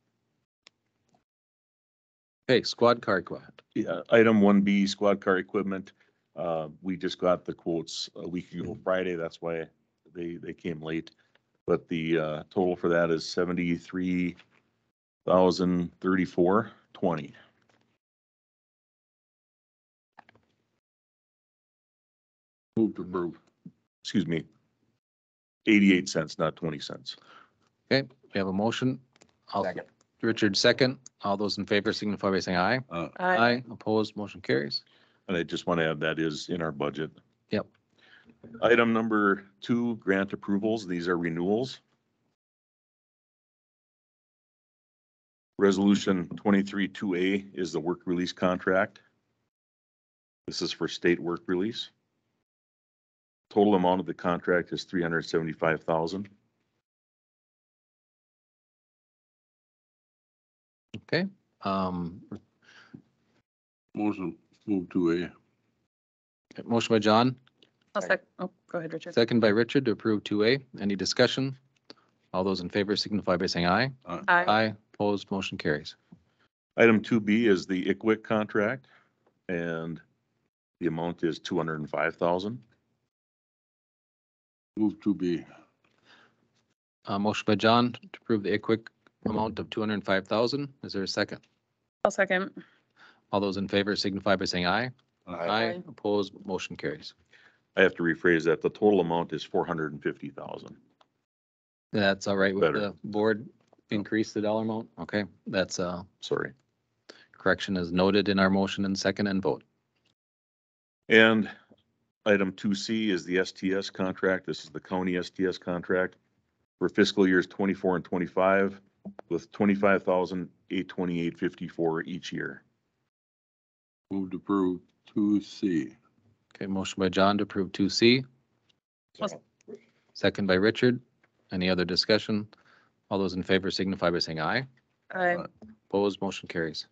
Hey, squad car, go ahead. Yeah, item 1B, squad car equipment. We just got the quotes a week ago Friday. That's why they came late. But the total for that is $73,034.20. Move to approve. Excuse me. 88 cents, not 20 cents. Okay, we have a motion. Second. Richard, second. All those in favor signify by saying aye. Aye. Opposed, motion carries. And I just want to add that is in our budget. Yep. Item number 2, grant approvals. These are renewals. Resolution 23-2A is the work release contract. This is for state work release. Total amount of the contract is $375,000. Okay. Motion, move to A. Motion by John, Go ahead, Richard. second by Richard to approve 2A. Any discussion? All those in favor signify by saying aye. Aye. Opposed, motion carries. Item 2B is the ICWIC contract, and the amount is $205,000. Move to B. Motion by John to approve the ICWIC amount of 205,000. Is there a second? I'll second. All those in favor signify by saying aye. Aye. Opposed, motion carries. I have to rephrase that. The total amount is 450,000. That's all right with Better. the board, increase the dollar amount? Okay, that's Sorry. correction is noted in our motion and second and vote. And item 2C is the STS contract. This is the county STS contract for fiscal years 24 and 25 with 25,828.54 each year. Move to approve 2C. Okay, motion by John to approve 2C, second by Richard. Any other discussion? All those in favor signify by saying aye. Aye. Opposed, motion carries.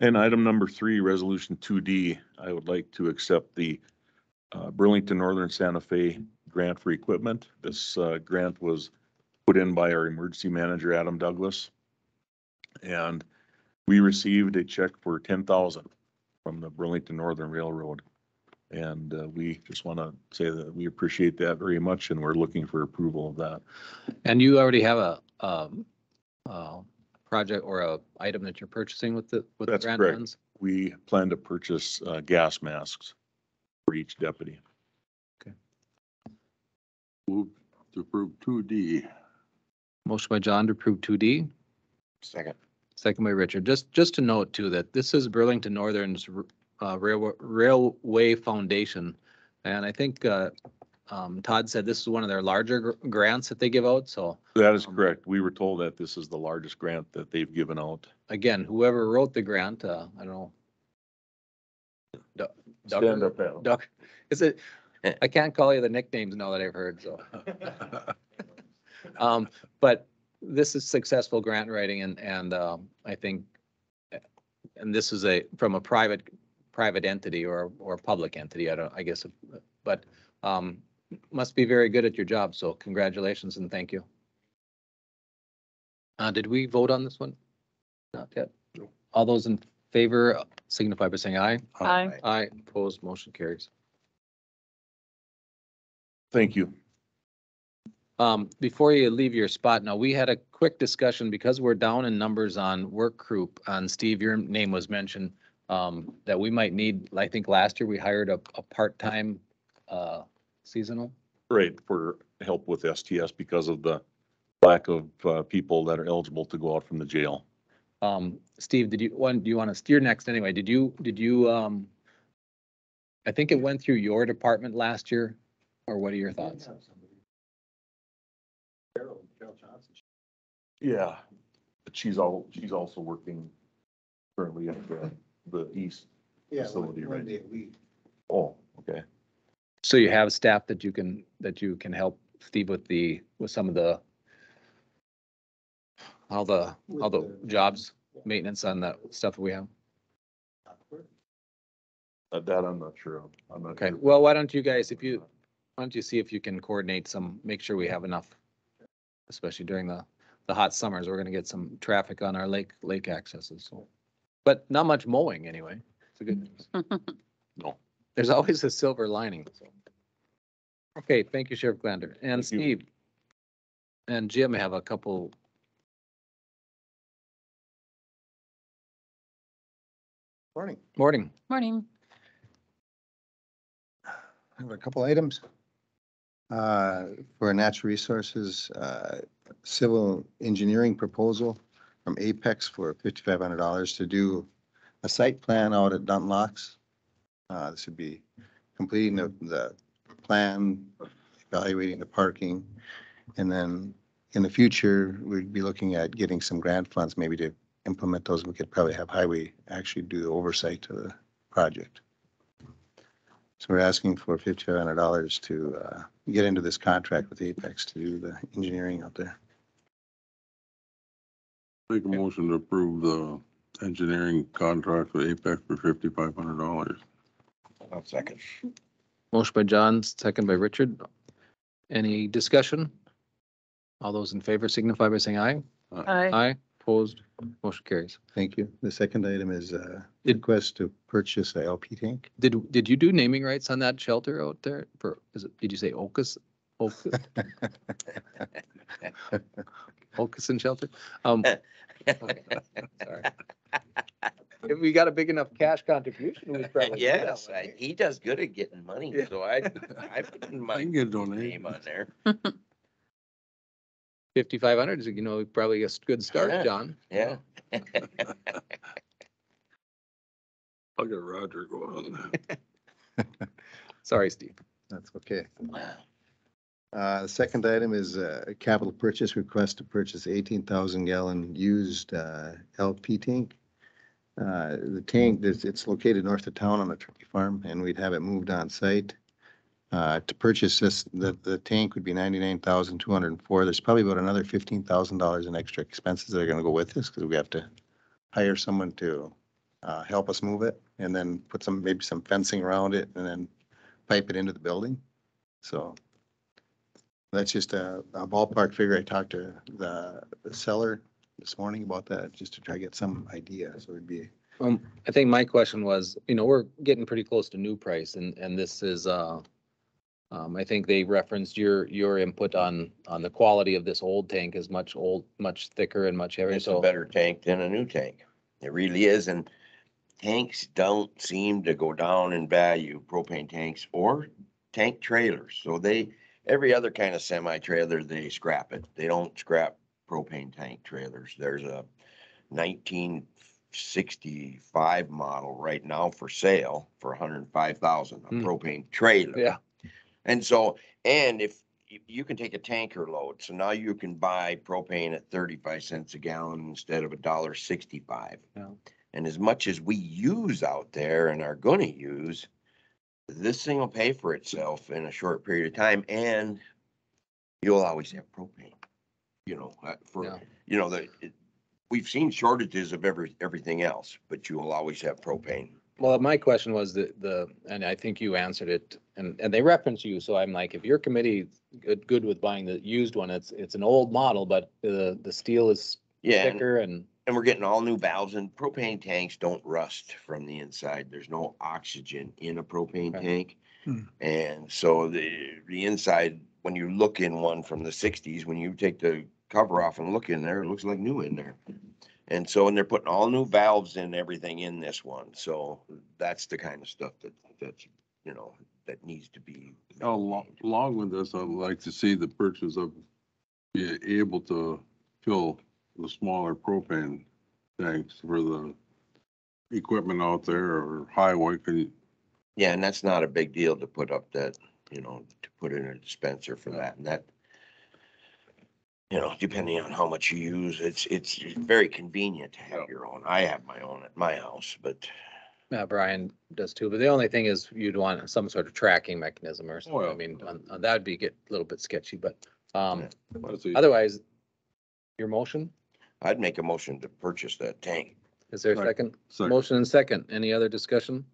And item number 3, resolution 2D, I would like to accept the Burlington Northern Santa Fe grant for equipment. This grant was put in by our emergency manager, Adam Douglas. And we received a check for 10,000 from the Burlington Northern Railroad. And we just want to say that we appreciate that very much and we're looking for approval of that. And you already have a project or a item that you're purchasing with the That's grant correct. funds? We plan to purchase gas masks for each deputy. Move to approve 2D. Motion by John to approve 2D, Second. second by Richard. Just to note too, that this is Burlington Northern's Railway Foundation. And I think Todd said this is one of their larger grants that they give out. So That is correct. We were told that this is the largest grant that they've given out. again, whoever wrote the grant, I don't know. Stand up, Al. Duck, is it, I can't call you the nicknames now that I've heard, so. But this is successful grant writing and I think, and this is from a private entity or public entity, I guess, but must be very good at your job. So congratulations and thank you. Did we vote on this one? Not yet. No. All those in favor signify by saying aye. Aye. Aye, opposed, motion carries. Thank you. Before you leave your spot, now, we had a quick discussion because we're down in numbers on work group. And Steve, your name was mentioned, that we might need, I think last year we hired a part-time seasonal. Right, for help with STS because of the lack of people that are eligible to go out from the jail. Steve, do you want to steer next anyway? Did you, I think it went through your department last year, or what are your thoughts? Yeah, but she's also working currently at the east facility, right? Oh, okay. So you have staff that you can help Steve with some of the all the jobs, maintenance on the stuff that we have. That I'm not sure of. I'm not Okay, sure. well, why don't you guys, why don't you see if you can coordinate make sure we have enough, especially during the hot summers. We're gonna get some traffic on our lake accesses, so. But not much mowing anyway. It's a good news. No. There's always a silver lining, so. Okay, thank you, Sheriff Glander. And Thank you. Steve and Jim have a couple. Morning. Morning. Morning. I have a couple items. For natural resources, civil engineering proposal from Apex for $5,500 to do a site plan out at Dunlocks. This would be completing the plan, evaluating the parking, and then in the future, we'd be looking at getting some grant funds maybe to implement those. We could probably have highway actually do the oversight of the project. So we're asking for $5,500 to get into this contract with Apex to do the engineering out there. Make a motion to approve the engineering contract with Apex for $5,500. I'll second. Motion by John, second by Richard. Any discussion? All those in favor signify by saying aye. Aye. Aye, opposed, motion carries. Thank you. The second item is request to purchase a LP tank. Did you do naming rights on that shelter out there? Did you say Ocas? Ocason shelter? Sorry. if we got a big enough cash contribution, we'd probably. do that Yes, one, right? he does good at getting money, Yeah. so I put I my can get name donated. on there. 5,500 is, probably a good start, Yeah. John. Yeah. I'll get Roger going. Sorry, Steve. That's okay. The second item is a capital purchase request to purchase 18,000 gallon used LP tank. The tank, it's located north of town on a turkey farm, and we'd have it moved on site. To purchase this, the tank would be 99,204. There's probably about another $15,000 in extra expenses that are gonna go with this, because we have to hire someone to help us move it, and then put maybe some fencing around it, and then pipe it into the building. So that's just a ballpark figure. I talked to the seller this morning about that, just to try to get some idea. So it'd be, I think my question was, we're getting pretty close to new price, and this is, I think they referenced your input on the quality of this old tank is much thicker and much heavier, It's a so. better tank than a new tank. It really is, and tanks don't seem to go down in value, propane tanks or tank trailers. So every other kind of semi-trailer, they scrap it. They don't scrap propane tank trailers. There's a 1965 model right now for sale for 105,000, a propane trailer. Yeah. And so, and if you can take a tanker load, so now you can buy propane at 35 cents a gallon instead of $1.65. Yeah. And as much as we use out there and are gonna use, this thing will pay for itself in a short period of time, and you'll always have propane. Yeah. We've seen shortages of everything else, but you will always have propane. Well, my question was and I think you answered it, and they reference you, so I'm like, if your committee good with buying the used one, it's an old model, but the steel is Yeah, thicker and. and we're getting all new valves, and propane tanks don't rust from the inside. There's no oxygen in a propane Okay. tank. Hmm. And so the inside, when you look in one from the 60s, when you take the cover off and look in there, it looks like new in there. And so, and they're putting all new valves and everything in this one. So that's the kind of stuff that needs to be. Along with this, I'd like to see the purchase of, be able to fill the smaller propane tanks for the equipment out there or highway. Yeah, and that's not a big deal to put up that, to put in a dispenser for that. And that, depending on how much you use, it's very convenient to have your own. I have my own at my house, but Yeah, Brian does too, but the only thing is you'd want some sort of tracking mechanism or something. Oh, yeah. I mean, that'd get a little bit sketchy, but, Otherwise, otherwise, your motion, I'd make a motion to purchase that tank. is there a Second. second? Motion and second. Any other discussion?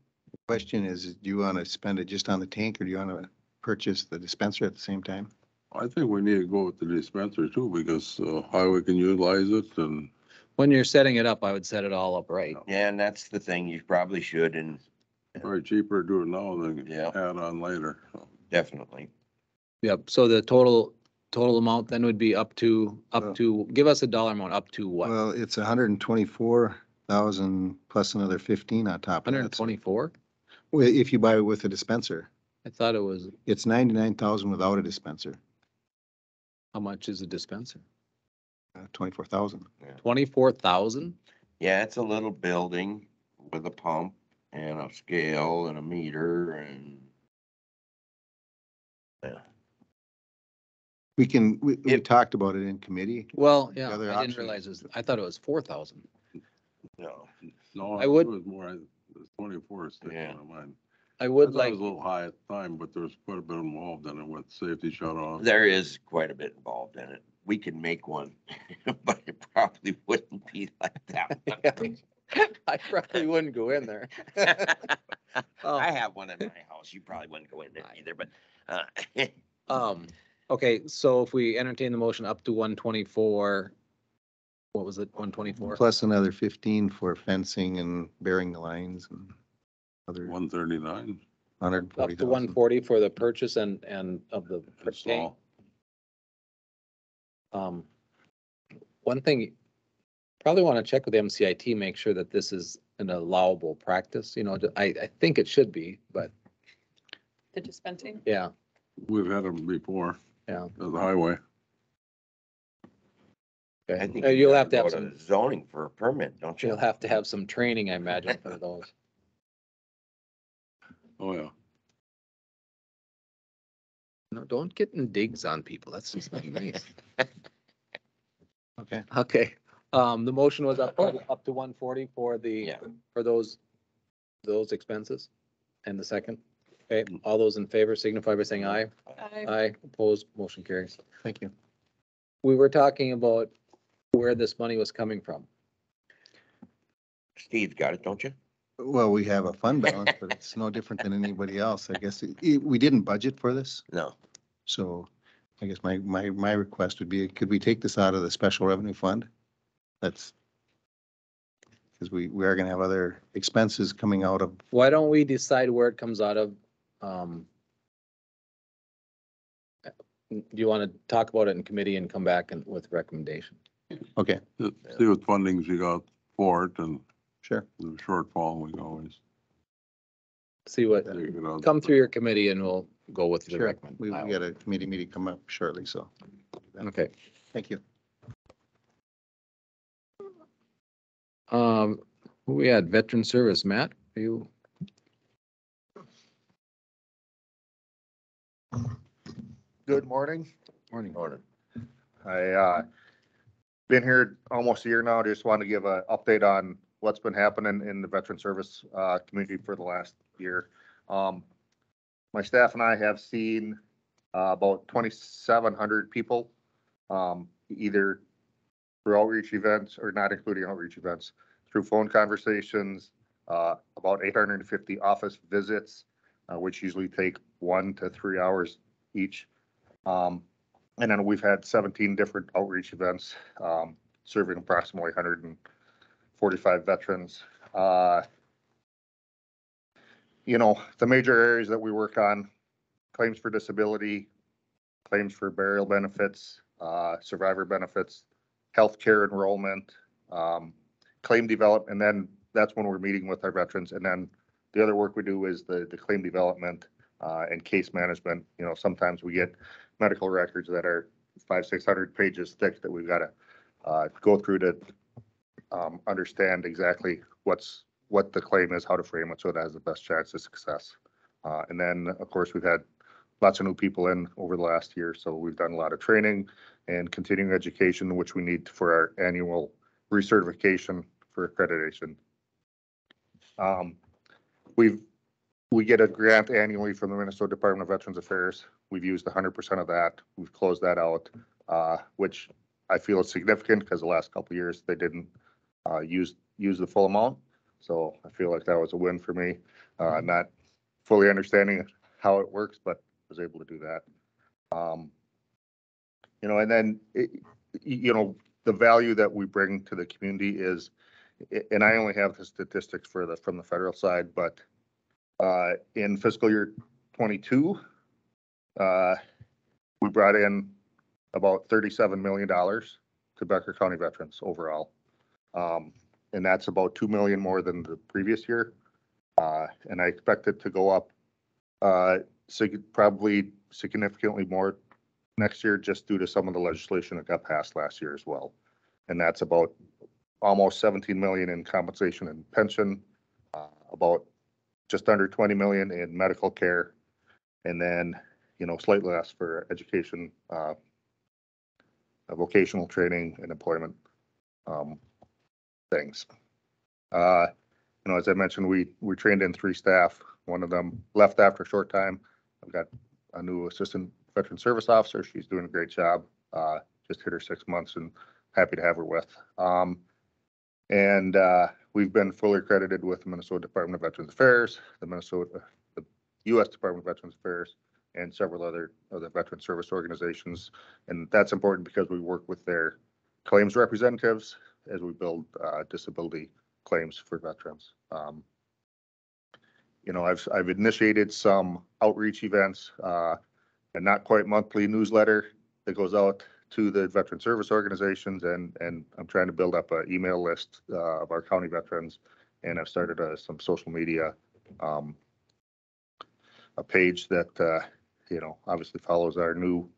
question is, do you want to spend it just on the tank, or do you want to purchase the dispenser at the same time? I think we need to go with the dispenser too, because highway can utilize it and When you're setting it up, I would set it all up right. Yeah, and that's the thing, you probably should, and probably cheaper to do it now than Yeah. add on later. definitely. Yep, so the total amount then would be up to, give us a dollar amount, up to what? Well, it's 124,000 plus another 15 on top of that. 124? Well, if you buy it with a dispenser, I thought it was, it's 99,000 without a dispenser, how much is a dispenser? 24,000. 24,000? Yeah, it's a little building with a pump and a scale and a meter and. Yeah. We talked about it in committee. Well, The yeah, other I didn't option realize is- I thought it was 4,000. No, No, I would- it was more, the 24 is sticking Yeah. in my mind. I I would thought it like, was a little high at the time, but there was quite a bit involved in it with safety shut off. there is quite a bit involved in it. We could make one, but it probably wouldn't be like that one. I probably wouldn't go in there. I have one in my house. You probably wouldn't go in there either, but, Okay, so if we entertain the motion up to 124, what was it, 124? Plus another 15 for fencing and burying the lines and other 139. Up to 140,000. 140 for the purchase and of the That's tank. all. One thing, Probably want to check with MCIT, make sure that this is an allowable practice, you know, I think it should be, but The dispensing. yeah, We've had them before, yeah. as a highway. I think You'll you have to gotta have go some, to zoning for a permit, don't you? you'll have to have some training, I imagine, for those. Oh, yeah. No, don't get in digs on people. That's just not nice. Okay. Okay, the motion was up to 140 for the, Yeah. for those expenses. And the second, okay, all those in favor signify by saying aye. Aye, opposed, motion carries. Thank you. We were talking about where this money was coming from. Steve got it, don't you? Well, we have a fund balance, but it's no different than anybody else. I guess we didn't budget for this. No. So I guess my request would be, could we take this out of the special revenue fund? That's because we are going to have other expenses coming out of, Why don't we decide where it comes out of? Do you want to talk about it in committee and come back and with recommendation? okay, See what fundings you got for it and sure. the shortfall, we can always. See what, take it out. come through your committee and we'll go with the Sure. recommend. We got a committee meeting come up shortly, so Okay. thank you. We had veteran service, Matt, are you? Good morning. Morning. I been here almost a year now. Just wanted to give an update on what's been happening in the veteran service community for the last year. My staff and I have seen about 2,700 people, either through outreach events or not including outreach events, through phone conversations, about 850 office visits, which usually take 1 to 3 hours each. And then we've had 17 different outreach events, serving approximately 145 veterans. You know, the major areas that we work on: claims for disability, claims for burial benefits, survivor benefits, healthcare enrollment, claim development, and then that's when we're meeting with our veterans. And then the other work we do is the claim development and case management. You know, sometimes we get medical records that are 500-600 pages thick that we've got to go through to understand exactly what the claim is, how to frame it so it has the best chance of success. And then, of course, we've had lots of new people in over the last year, so we've done a lot of training and continuing education, which we need for our annual recertification for accreditation. We get a grant annually from the Minnesota Department of Veterans Affairs. We've used 100% of that. We've closed that out, which I feel is significant because the last couple of years they didn't use the full amount. So I feel like that was a win for me, not fully understanding how it works, but was able to do that. You know, and then, you know, the value that we bring to the community is, and I only have the statistics from the federal side, but in fiscal year 22, we brought in about $37 million to Becker County veterans overall. And that's about 2 million more than the previous year. And I expect it to go up probably significantly more next year, just due to some of the legislation that got passed last year as well. And that's about almost 17 million in compensation and pension, about just under 20 million in medical care, and then, you know, slightly less for education, vocational training and employment things. You know, as I mentioned, we trained in 3 staff. One of them left after a short time. I've got a new assistant veteran service officer. She's doing a great job. Just hit her 6 months and happy to have her with. And we've been fully accredited with the Minnesota Department of Veterans Affairs, the U.S. Department of Veterans Affairs, and several other veteran service organizations. And that's important because we work with their claims representatives as we build disability claims for veterans. You know, I've initiated some outreach events, and not quite monthly newsletter that goes out to the veteran service organizations, and I'm trying to build up an email list of our county veterans. And I've started some social media, a page that, obviously follows our new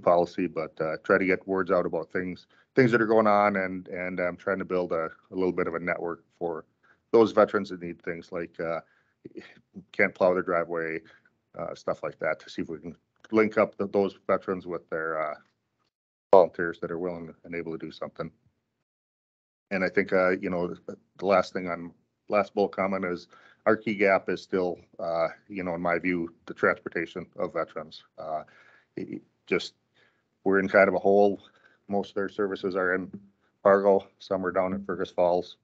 policy, but try to get words out about things that are going on, and I'm trying to build a little bit of a network for those veterans that need things like can't plow their driveway, stuff like that, to see if we can link up those veterans with their volunteers that are willing and able to do something. And I think, the last bullet comment is our key gap is still, in my view, the transportation of veterans. We're in kind of a hole. Most of their services are in Fargo, some are down in Fergus Falls,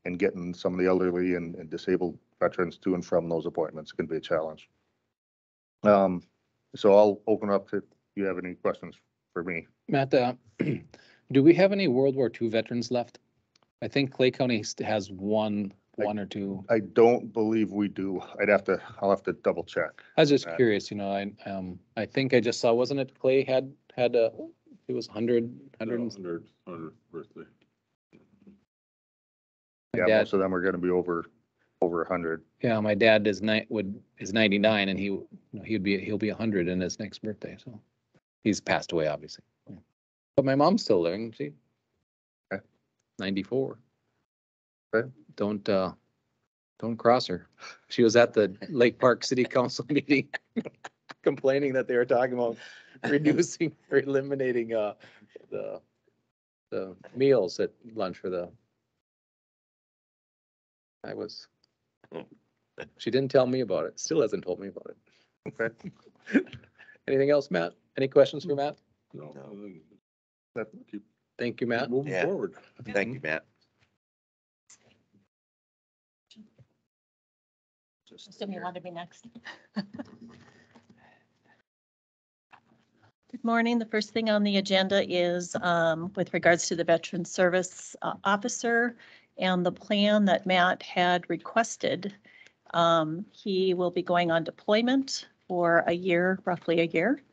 and getting some of the elderly and disabled veterans to and from those appointments can be a challenge. So I'll open up to, if you have any questions for me. Matt, do we have any World War II veterans left? I think Clay County has one or two. I don't believe we do. I'll have to double check. I was just Matt. curious, I think I just saw, wasn't it Clay had it was 100 birthday. Yeah, dad- most of them are gonna be over 100. Yeah, my dad is 99 and he'll be 100 in his next birthday, so he's passed away, obviously. But my mom's still living, she. Okay. 94. Okay. Don't cross her. She was at the Lake Park City Council meeting complaining that they were talking about reducing or eliminating the meals at lunch for she didn't tell me about it. Still hasn't told me about it. Okay. Anything else, Matt? Any questions for Matt? No, I think That- keep Thank you, Matt. moving Yeah. forward. Thank you, Matt. Assume you want to be next. Good morning. The first thing on the agenda is with regards to the Veteran Service Officer and the plan that Matt had requested. He will be going on deployment for a year, roughly a year,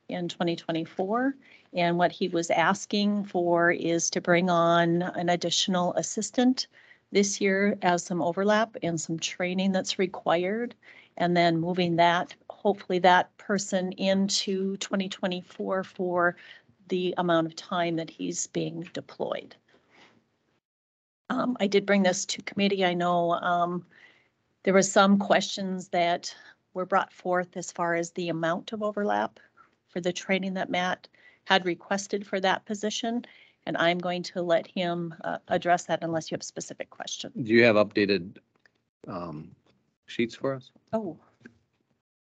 in 2024. And what he was asking for is to bring on an additional assistant this year as some overlap and some training that's required. And then moving that, hopefully that person into 2024 for the amount of time that he's being deployed. I did bring this to committee. I know there were some questions that were brought forth as far as the amount of overlap for the training that Matt had requested for that position. And I'm going to let him address that unless you have specific questions. Do you have updated sheets for us? Oh,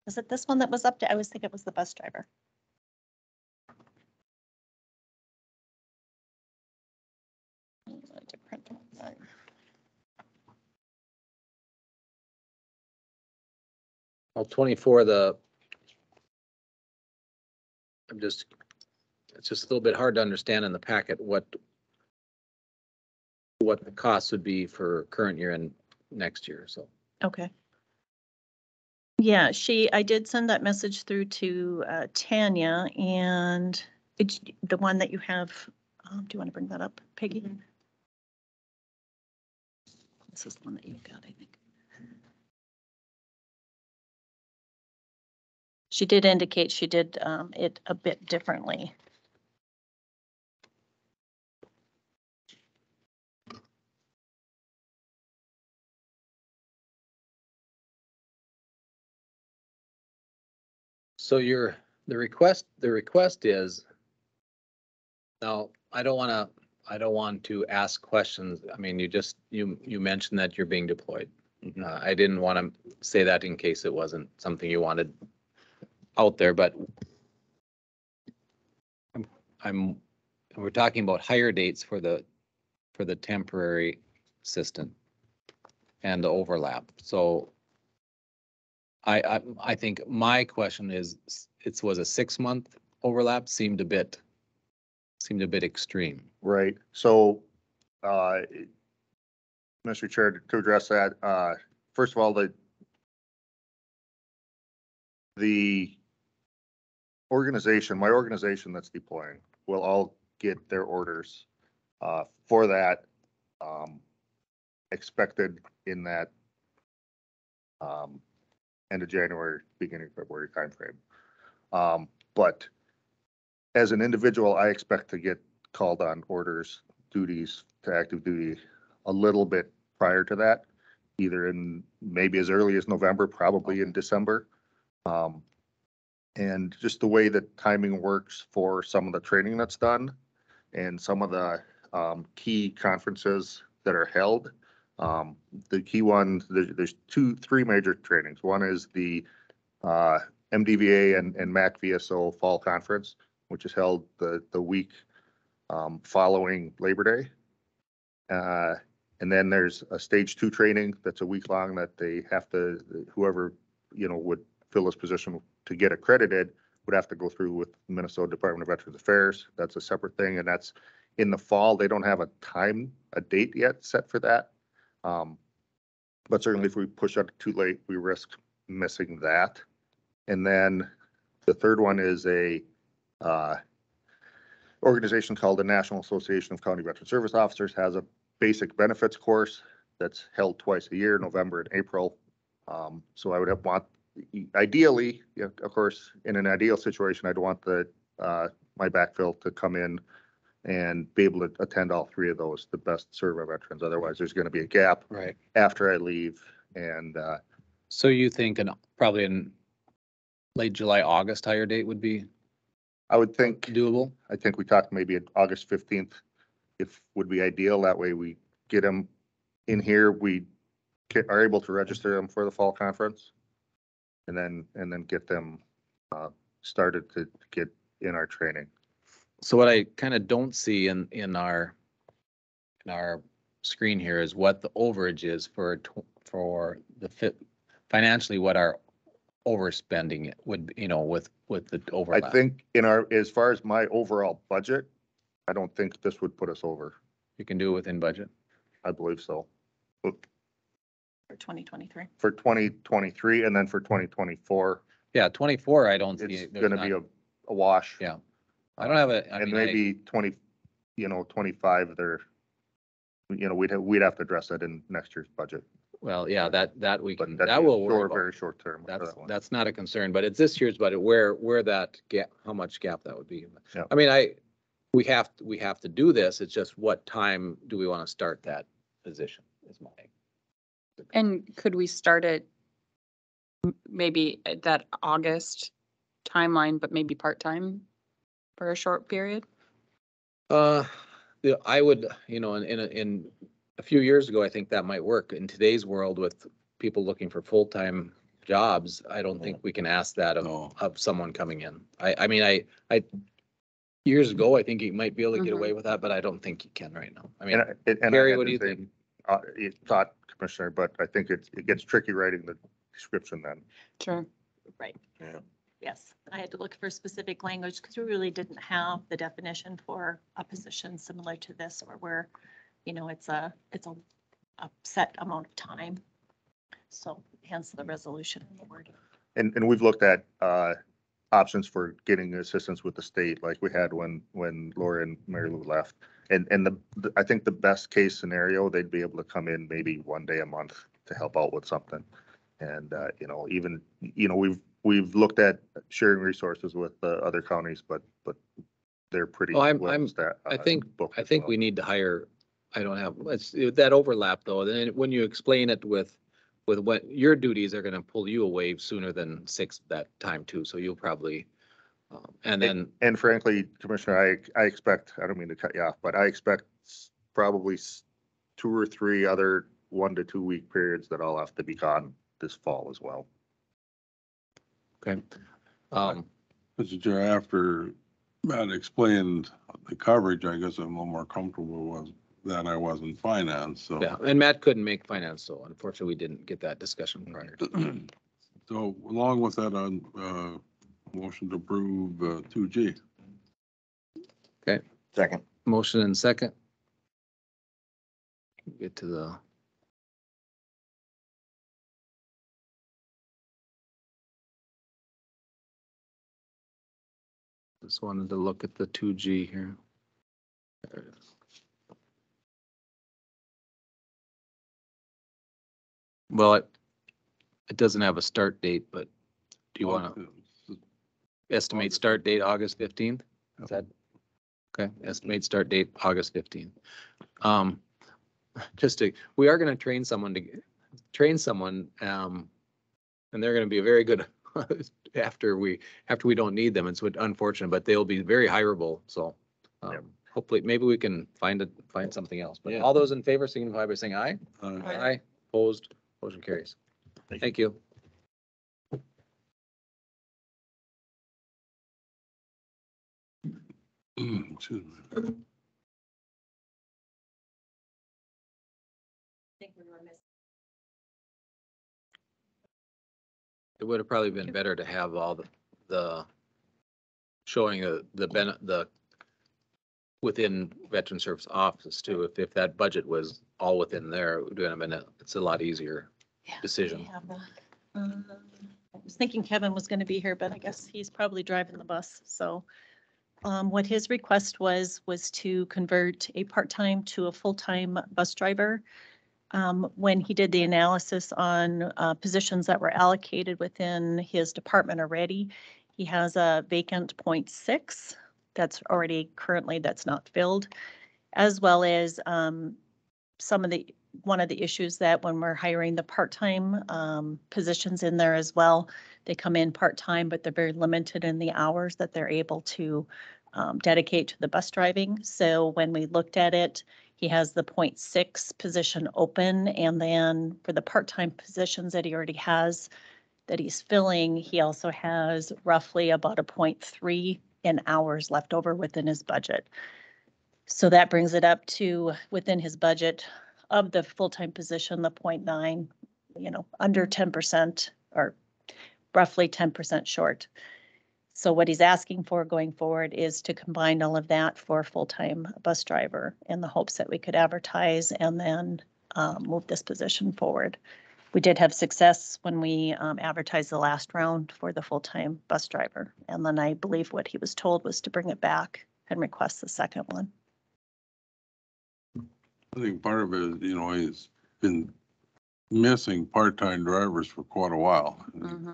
is it this one that was updated? I always think it was the bus driver. Well, 24, it's just a little bit hard to understand in the packet what the cost would be for current year and next year, so. Okay. Yeah, I did send that message through to Tanya, and it's the one that you have. Do you want to bring that up, Peggy? Mm-hmm. This is the one that you've got, I think. She did indicate she did it a bit differently. So the request is, now, I don't want to ask questions. I mean, you mentioned that you're being deployed. I didn't want to say that in case it wasn't something you wanted out there, but we're talking about hire dates for the temporary assistant and the overlap. So I think my question is, it was a 6-month overlap, seemed a bit extreme. Right. So, Mr. Chair, to address that, first of all, the organization, my organization that's deploying will all get their orders for that expected in that end of January, beginning of February timeframe. But as an individual, I expect to get called on orders, duties to active duty a little bit prior to that, either in maybe as early as November, probably in December. And just the way that timing works for some of the training that's done and some of the key conferences that are held. The key ones, there's three major trainings. One is the MDVA and MAC VSO Fall Conference, which is held the week following Labor Day. And then there's a stage 2 training that's a week long that they have to, whoever, would fill this position to get accredited would have to go through with Minnesota Department of Veterans Affairs. That's a separate thing. And that's in the fall. They don't have a date yet set for that. But certainly if we push it too late, we risk missing that. And then the third one is a organization called the National Association of County Veteran Service Officers, has a basic benefits course that's held twice a year, November and April. So I would want, ideally, of course, in an ideal situation, I'd want my backfill to come in and be able to attend all three of those, the best serve our veterans. Otherwise, there's going to be a gap Right. after I leave. And So you think probably in late July, August hire date would be I would think, doable? I think we talked maybe August 15th, if would be ideal. That way we get them in here, we are able to register them for the fall conference and then get them started to get in our training. So what I kind of don't see in our screen here is what the overage is for the fit financially, what our overspending would, with the I overlap. think as far as my overall budget, I don't think this would put us over. You can do it within budget. I believe so. For 2023. For 2023 and then for 2024, Yeah, 24, I don't see. it's going to be a wash. Yeah. I don't have And maybe 25 there, we'd have to address that in next year's budget. Well, yeah, that we But can, that'd that be will work. very short term. for that one. That's not a concern, but it's this year's budget where that gap, how much gap that would be. Yeah. I mean, we have to do this. It's just what time do we want to start that position is my. And could we start it maybe at that August timeline, but maybe part-time for a short period? Yeah, I would, in a few years ago, I think that might work. In today's world with people looking for full-time jobs, I don't think we can ask that of someone coming in. I mean, years ago, I think you might be able to get away with that, but I don't think you can right now. I mean, And Gary, I had what do the you same, think? thought, Commissioner, but I think it gets tricky writing the description then. Sure. Right. Yeah. Yes, I had to look for specific language because we really didn't have the definition for a position similar to this or where, it's a set amount of time. So hence the resolution and the wording. And we've looked at options for getting assistance with the state, like we had when Laura and Mary Lou left. And I think the best case scenario, they'd be able to come in maybe one day a month to help out with something. And we've looked at sharing resources with other counties, but they're pretty. I think booked. we need to hire. I don't have, it's that overlap though. Then when you explain it with what your duties are going to pull you away sooner than 6 that time too. So you'll probably, and frankly, Commissioner, I expect, I don't mean to cut you off, but I expect probably 2 or 3 other 1 to 2 week periods that I'll have to be gone this fall as well. okay. Mr. Chair, after Matt explained the coverage, I guess I'm a little more comfortable with that I was in finance, so. Yeah, and Matt couldn't make finance, so unfortunately we didn't get that discussion prior. So along with that, on motion to approve 2G. Okay. Second. Motion and second. Get to the. Just wanted to look at the 2G here. There it is. Well, it doesn't have a start date, but do you want to estimate start date August 15th? Is that, okay, estimate start date August 15th. We are going to train someone, and they're going to be a very good after we don't need them. It's unfortunate, but they'll be very hireable. So hopefully, maybe we can find something else. But all those in favor, signify by saying aye. Aye. Opposed, motion carries. Thank you. Excuse me. It would have probably been better to have all the showing the within Veteran Service Office too. If that budget was all within there, it would have been it's a lot easier decision. I was thinking Kevin was going to be here, but I guess he's probably driving the bus. So what his request was to convert a part-time to a full-time bus driver. When he did the analysis on positions that were allocated within his department already, he has a vacant 0.6 that's already currently that's not filled, as well as one of the issues that when we're hiring the part-time positions in there as well, they come in part-time, but they're very limited in the hours that they're able to dedicate to the bus driving. So when we looked at it, he has the 0.6 position open, and then for the part-time positions that he already has that he's filling, he also has roughly about a 0.3 in hours left over within his budget. So that brings it up to within his budget of the full-time position, the 0.9, under 10% or roughly 10% short. So what he's asking for going forward is to combine all of that for a full-time bus driver in the hopes that we could advertise and then move this position forward. We did have success when we advertised the last round for the full-time bus driver. And then I believe what he was told was to bring it back and request the second one. I think part of it is, he's been missing part-time drivers for quite a while.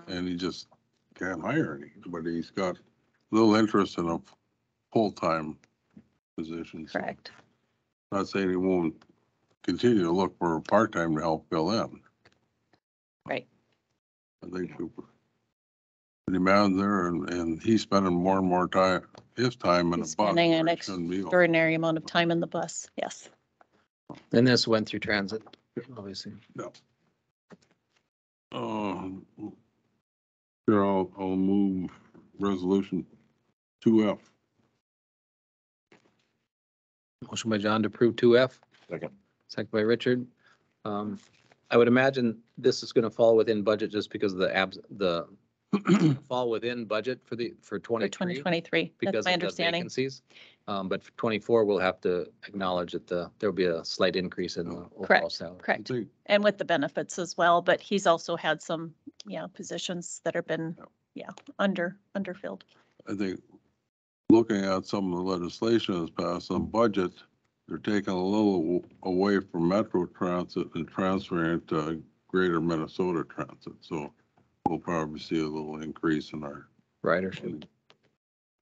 And he just can't hire any, but he's got little interest in a full-time position. So Correct. not saying he won't continue to look for a part-time to help fill in. Right. I think the demand there, and he's spending more and more time, his time in the He's bus. spending an where he shouldn't be. extraordinary amount of time in the bus. Yes. And this went through transit, obviously. No. Here, I'll move resolution 2F. Motion by John to approve 2F. Second. Second by Richard. I would imagine this is going to fall within budget just because of the fall within budget for 2023. 2023. Because That's my of the understanding. vacancies. But for 24, we'll have to acknowledge that there'll be a slight increase in the overall Correct. salary. Correct. And with the benefits as well, but he's also had some, positions that have been, underfilled. I think looking at some of the legislation that's passed on budget, they're taking a little away from Metro Transit and transferring it to Greater Minnesota Transit. So we'll probably see a little increase in our Ridership.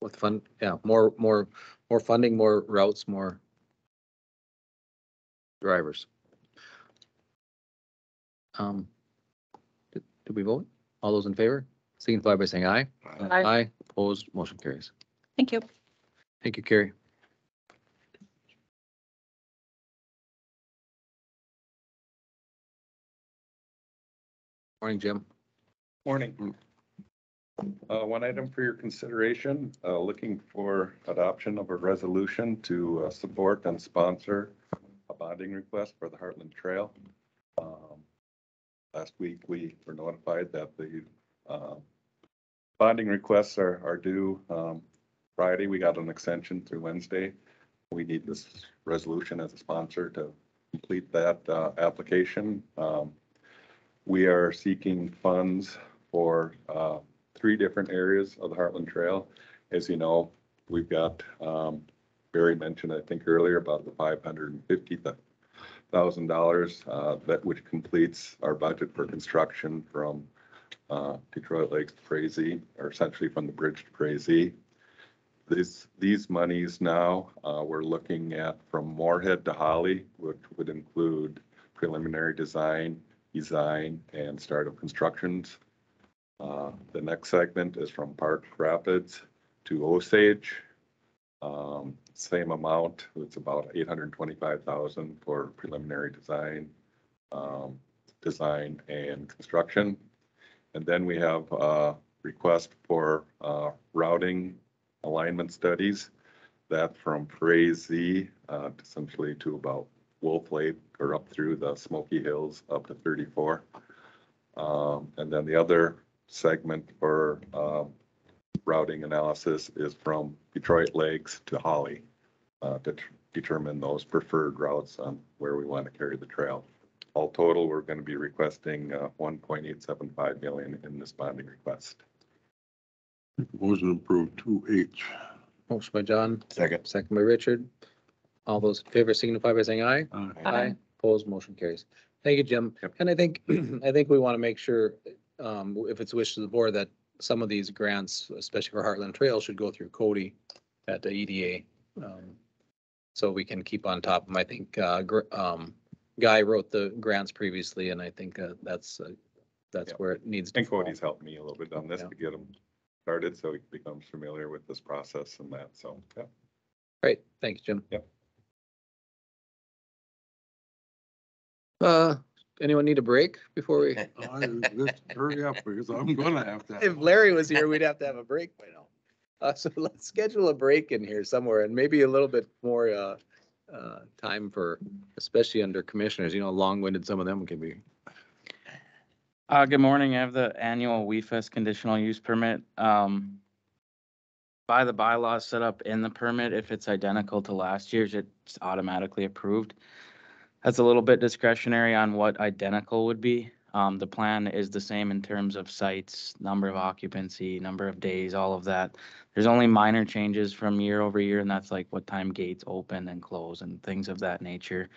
With fun, more funding, more routes, more drivers. Did we vote? All those in favor, signify by saying aye. Aye. Aye, opposed, motion carries. Thank you. Thank you, Carrie. Morning, Jim. Morning. One item for your consideration, looking for adoption of a resolution to support and sponsor a bonding request for the Heartland Trail. Last week, we were notified that the bonding requests are due Friday. We got an extension through Wednesday. We need this resolution as a sponsor to complete that application. We are seeking funds for 3 different areas of the Heartland Trail. as you know, we've got, Barry mentioned, I think earlier, about the $550,000, that which completes our budget for construction from Detroit Lakes to Crazy, or essentially from the bridge to Crazy. These monies now, we're looking at from Moorhead to Holly, which would include preliminary design, and start of constructions. The next segment is from Park Rapids to Osage. Same amount, it's about 825,000 for preliminary design, and construction. And then we have a request for routing alignment studies, that from Crazy essentially to about Wolf Lake or up through the Smoky Hills up to 34. And then the other segment for routing analysis is from Detroit Lakes to Holly, to determine those preferred routes on where we want to carry the trail. All total, we're going to be requesting 1.875 million in this bonding request. Motion approved 2H. Motion by John, Second. second by Richard. All those in favor signify by saying aye. Aye. Opposed, motion carries. Thank you, Jim. Yep. And I think we want to make sure, if it's wish to the board, that some of these grants, especially for Heartland Trail, should go through Cody at the EDA. So we can keep on top of them. I think, Guy wrote the grants previously, and I think, that's Yep. where it needs to. And Cody's helped me a little bit on this Yeah. to get him started, so he becomes familiar with this process and that, so, yeah. Great, thanks, Jim. Yep. Anyone need a break before we? Let's hurry up because I'm gonna have to. If Larry was here, we'd have to have a break by now. So let's schedule a break in here somewhere, and maybe a little bit more time for, especially under commissioners, long-winded some of them can be. Good morning. I have the annual WeFest conditional use permit. By the bylaws set up in the permit, if it's identical to last year's, it's automatically approved. That's a little bit discretionary on what identical would be. The plan is the same in terms of sites, number of occupancy, number of days, all of that. There's only minor changes from year over year, and that's like what time gates open and close and things of that nature.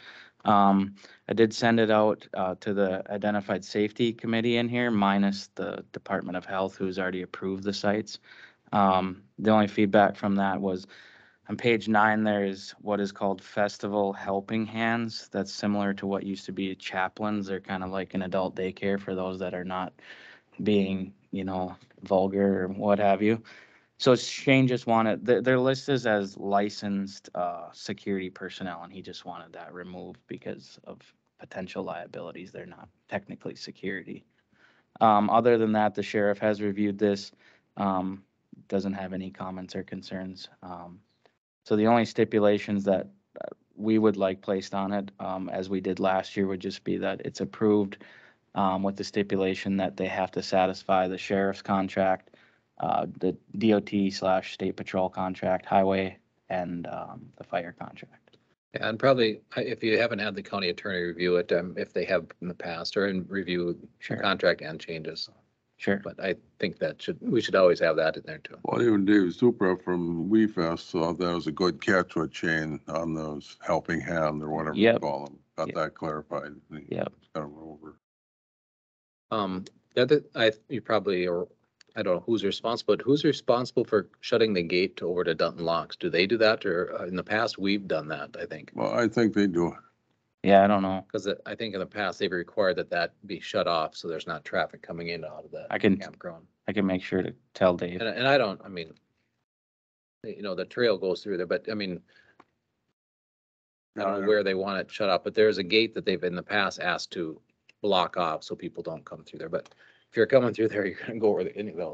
I did send it out to the identified safety committee in here, minus the Department of Health, who's already approved the sites. The only feedback from that was on page 9, there is what is called Festival Helping Hands. That's similar to what used to be chaplains. They're kind of like an adult daycare for those that are not being, vulgar or what have you. So Shane just wanted, they're listed as licensed security personnel, and he just wanted that removed because of potential liabilities. They're not technically security. Other than that, the sheriff has reviewed this, doesn't have any comments or concerns. So the only stipulations that we would like placed on it, as we did last year, would just be that it's approved with the stipulation that they have to satisfy the sheriff's contract, the DOT/state patrol contract, highway, and the fire contract. Yeah, and probably, if you haven't had the county attorney review it, if they have in the past, or review the contract and changes. Sure. But I think we should always have that in there too. Well, even Dave Supra from WeFest thought that was a good catch with Shane on those helping hand or whatever you Yep. call them. Got Yep. that clarified. Yep. Got them over. You probably, or I don't know who's responsible, but who's responsible for shutting the gate over to Dutton Locks? Do they do that, or in the past, we've done that, I think? Well, I think they do. Yeah, I don't know. Because I think in the past, they've required that be shut off, so there's not traffic coming in out of that I can campground. make sure to tell Dave. And I don't, the trail goes through there, but I don't know where they want it shut off, but there's a gate that they've in the past asked to block off so people don't come through there. But if you're coming through there, you're gonna go over the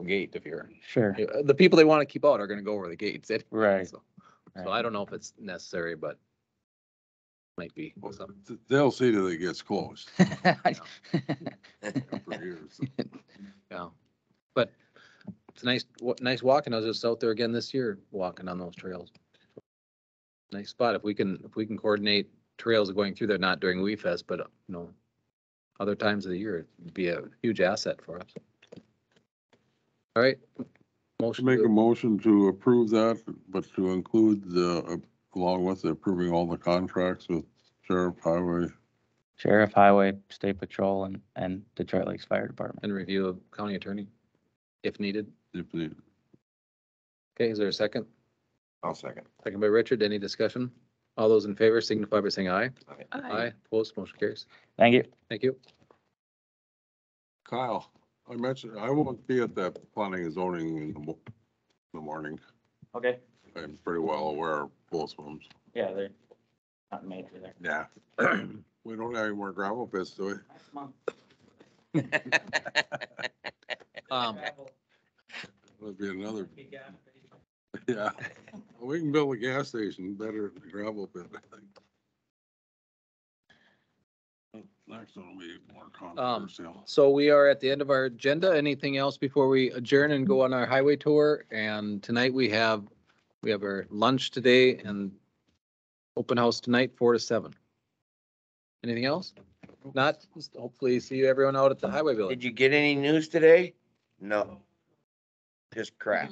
gate if you're, Sure. the people they want to keep out are gonna go over the gates. Right. So I don't know if it's necessary, but might be. Well, they'll see that it gets closed. For years. Yeah, but it's nice walking. I was just out there again this year, walking on those trails. Nice spot. If we can coordinate trails going through there, not during WeFest, but other times of the year, it'd be a huge asset for us. All right, To make a motion to approve that, but to include along with approving all the contracts with sheriff, highway. Sheriff, Highway, State Patrol, and Detroit Lakes Fire Department. And review of county attorney, if needed. If needed. Okay, is there a second? I'll second. Second by Richard. Any discussion? All those in favor signify by saying aye. Aye. Opposed, motion carries. Thank you. Thank you. Kyle, I mentioned, I won't be at that planning and zoning in the morning. Okay. I'm pretty well aware of both of them. Yeah, they're not major there. Yeah. We don't have any more gravel pits, do we? Next month. Would be another, yeah. We can build a gas station better than a gravel pit, I think. Next one will be more controversial. So we are at the end of our agenda. Anything else before we adjourn and go on our highway tour? And tonight we have our lunch today and open house tonight, 4 to 7. Anything else? Not, hopefully see you everyone out at the highway building. Did you get any news today? No. Just crap.